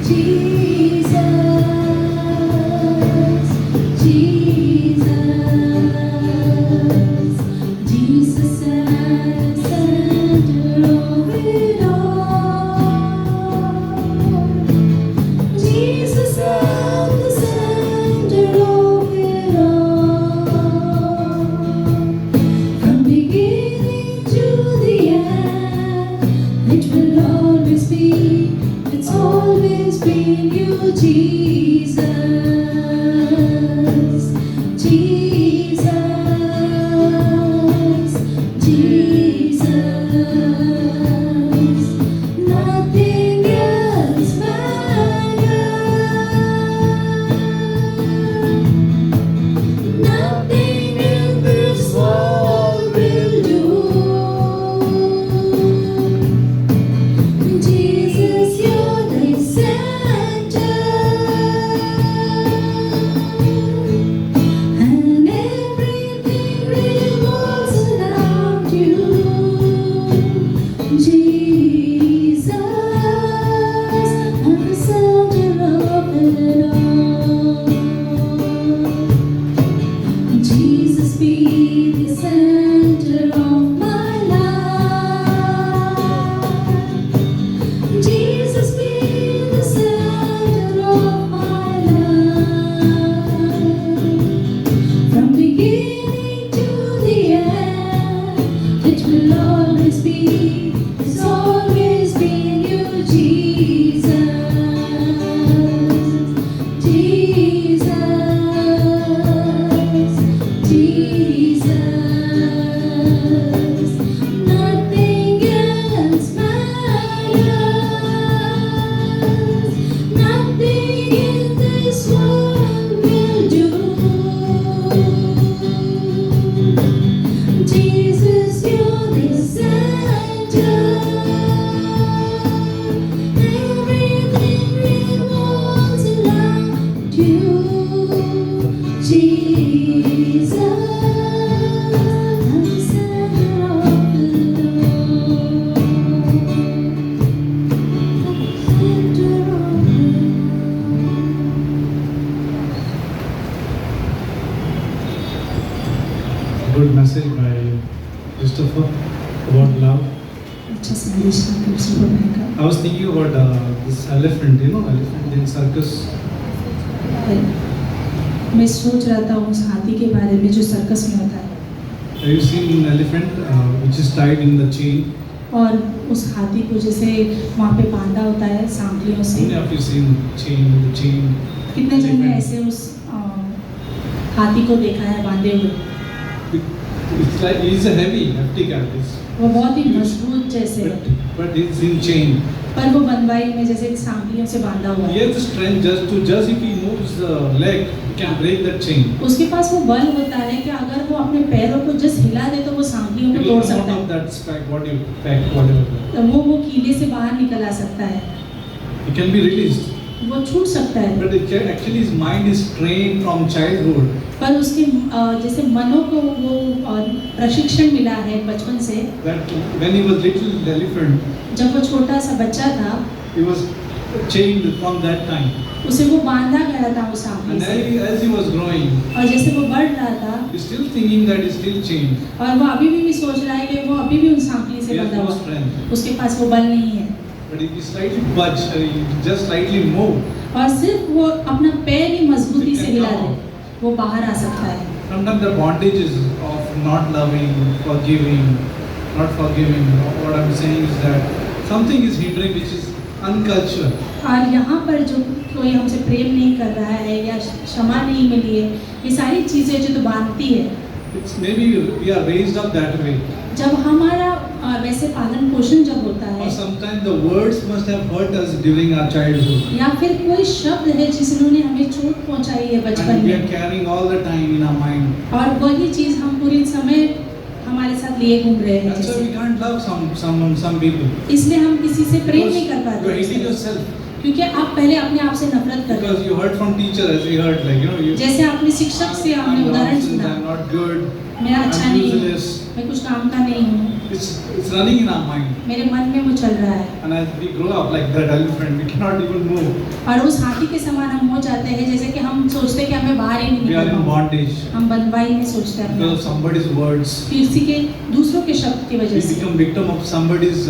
Jesus at the center of it all. Jesus at the center of it all. From beginning to the end, it will always be, it's always been you, Jesus. Jesus, Jesus, nothing else matters. Nothing in this world will do. Jesus, you're the center, and everything revolves around you. Jesus, at the center of it all. Jesus, be the center of my life. Jesus, be the center of my life. From beginning to the end, it will always be, it's always been you, Jesus. Jesus, Jesus, nothing else matters. Nothing in this world will do. Jesus, you're the center. Everything revolves around you. Jesus, at the center of it Good message by Christopher about love. अच्छा संदेश था Christopher भाई का। I was thinking about this elephant, elephant in circus. मैं सोच रहा था उस हाथी के बारे में जो सर्कस में होता है, Have you seen an elephant which is tied in the chain? और उस हाथी को जैसे वहाँ पे बांधा होता है सांकलियों How से। many of you seen the chain? कितने जन ने ऐसे उस हाथी को देखा है बांधे हुए? It's like he's a hefty cat, वो बहुत ही मजबूत जैसे है, but it's in chain. पर वो बनवाई में जैसे सांकलियों से बांधा हुआ He है। has the strength just if he moves the leg, he can break that chain. उसके पास वो बल होता है कि अगर वो अपने पैरों को जस्ट हिला दे तो वो सांकलियों He को will तोड़ come सकता out of है, that whatever. तो वो कीले से बाहर निकल आ सकता है, He can be released. वो छूट सकता है। But actually his mind is trained from childhood. पर उसके जैसे मनों को वो प्रशिक्षण मिला है बचपन से। That when he was little elephant, जब वो छोटा सा बच्चा था, he was chained from that time. उसे वो बांधा गया था उस सांकली And से, as he was growing, और जैसे वो बढ़ रहा था, he's still thinking that he's still chained. और वो अभी भी सोच रहा है कि वो अभी भी उन सांकली He से has बंधा no हुआ है, strength. उसके पास वो बल नहीं है, But if he slightly budge, he just slightly move, और सिर्फ वो अपना पैर ही मजबूती He से can हिला come दे, वो बाहर आ सकता है। sometimes the bondages of not loving, not forgiving. What I'm saying is that something is hindering which is uncultured. और यहाँ पर जो कोई हमसे प्रेम नहीं कर रहा है या क्षमा नहीं मिली है, ये सारी चीज़ें जो तो बांधती है। It's maybe we are raised up that way. जब हमारा वैसे पालन पोषण जब होता Or है, sometimes the words must have hurt us during our childhood. या फिर कोई शब्द है जिन्होंने हमें चोट पहुंचाई है बचपन And we are में, carrying all the time in our mind. और वही चीज़ हम पूरे समय हमारे साथ लिए घूम रहे हैं That's why we जैसे। can't love some people. इसलिए हम किसी से प्रेम Because नहीं कर you are hating पाते, yourself. क्योंकि आप पहले अपने आप से नफरत करते Because हैं। you heard from teacher as we heard, like, you. जैसे आपने शिक्षक से हमने I'm उदाहरण nonsense, सुना, I'm not good, मैं अच्छा I'm नहीं हूँ, useless. मैं कुछ काम का नहीं हूँ, It's running in our mind. मेरे मन में वो चल रहा है। And as we grow up like that elephant, we cannot even move. और उस हाथी के समान हम हो जाते हैं, जैसे कि हम सोचते हैं कि हमें बाहर ही नहीं We are in निकलना। bondage हम बंधवाई में सोचते हैं because of अपने। somebody's words. किसी के दूसरों के शब्द की वजह We से become victim of somebody's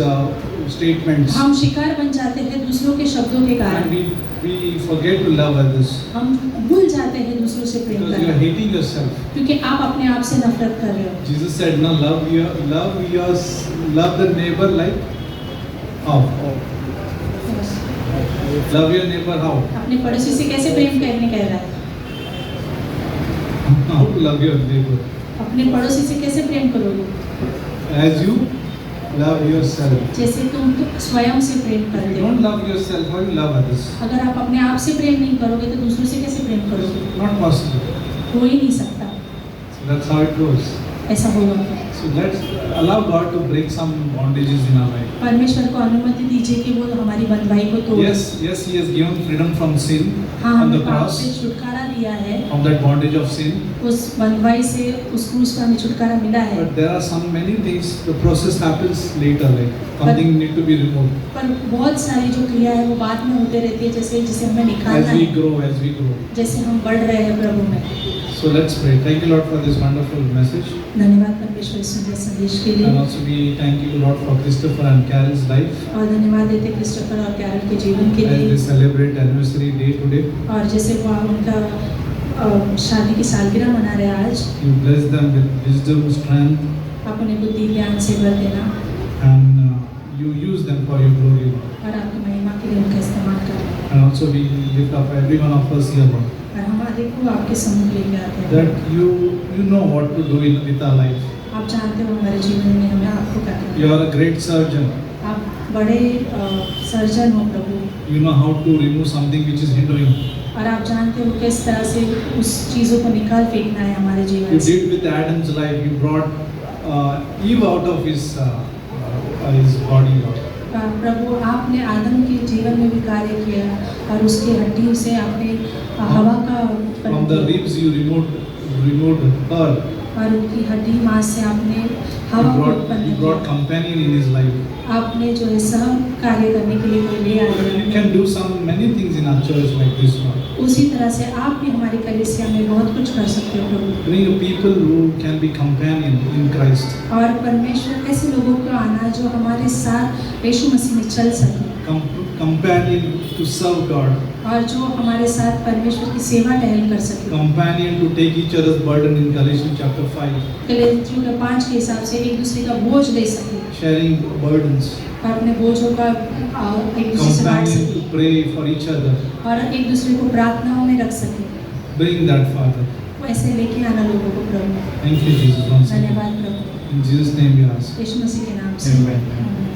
statements. हम शिकार बन जाते हैं दूसरों के शब्दों के And कारण। we forget to love others हम भूल जाते हैं दूसरों से प्रेम because you are करना, hating yourself. क्योंकि आप अपने आप से नफरत कर रहे हो। Jesus said, "No, love the neighbor like how? Love your neighbor how? अपने पड़ोसी से कैसे प्रेम करने कह रहा है? How to love your neighbor? अपने पड़ोसी से कैसे प्रेम करोगे? As you love yourself. जैसे तुम स्वयं से प्रेम If करते you हो। don't love yourself, how you love others? अगर आप अपने आप से प्रेम नहीं करोगे तो दूसरों से कैसे प्रेम करोगे? Not possible. हो ही नहीं सकता। So that's how it goes. ऐसा होगा। So let's allow God to break some bondages in our life. परमेश्वर को अनुमति दीजिए कि वो हमारी बंधवाई को तोड़े। Yes, He has given freedom from sin हाँ, on the हमें पाप cross, से छुटकारा दिया है। from that bondage of sin. उस बंधवाई से, उस क्रूस पर हमें छुटकारा मिला है। But there are some many things. The process happens later. Like something need to be removed पर बहुत सारी जो क्रिया है वो बाद में होते रहती है, जैसे जिसे हमें निकालना as we है, grow. As we grow. जैसे हम बढ़ रहे हैं प्रभु में। So let's pray. Thank you, Lord, for this wonderful message. धन्यवाद परमेश्वर इस सुंदर संदेश के And लिए, also we thank you, Lord, for Christopher and Carol's life और धन्यवाद देते क्रिस्टोफर और कैरल के जीवन के as they लिए। celebrate anniversary day today. और जैसे वो उनका शादी की सालगिरह मना रहे हैं आज, You bless them with wisdom, strength, आप उन्हें बुद्धि ज्ञान से भर देना and you use them for your glory, Lord. और आपकी महिमा के लिए उनका इस्तेमाल करना। And also we lift up every one of us here, Lord, और हमारे को आपके सम्मुख लेके आते हैं। that you know what to do with our life. आप जानते हो हमारे जीवन में हमें आपको क्या करना है। You are a great surgeon. आप बड़े सर्जन हो प्रभु, You know how to remove something which is hindering. और आप जानते हो किस तरह से उस चीज़ों को निकाल फेंकना है हमारे You जीवन से। did with Adam's life. You brought Eve out of his body, Lord. प्रभु आपने आदम के जीवन में भी कार्य किया और उसकी हड्डियों से आपने हवा का उत्पन्न From the किया। ribs you removed her. और उनकी हड्डी मांस से आपने हवा को You उत्पन्न brought किया। companion in his life. आपने जो है सह कार्य करने के लिए कोई ले You आए। can do many things in our church like this, Lord. उसी तरह से आप भी हमारी कलीसिया में बहुत कुछ कर सकते हो प्रभु। Bring people who can be companion in Christ. और परमेश्वर ऐसे लोगों को आना जो हमारे साथ यीशु मसीह में चल सके, Companion to serve God. और जो हमारे साथ परमेश्वर की सेवा टहल कर सके। Companion to take each other's burden in Galatians chapter 5. गलातियों के 5 के हिसाब से एक दूसरे का बोझ ले सके Sharing burdens. और अपने बोझों का एक दूसरे से बांट Companion सके to pray for each other. और एक दूसरे को प्रार्थनाओं में रख सके। Bring that, Father. वैसे लेके आना लोगों को प्रभु। Thank you, Jesus. Once again. धन्यवाद प्रभु, In Jesus' name we ask. यीशु मसीह के नाम से। Amen. आमीन।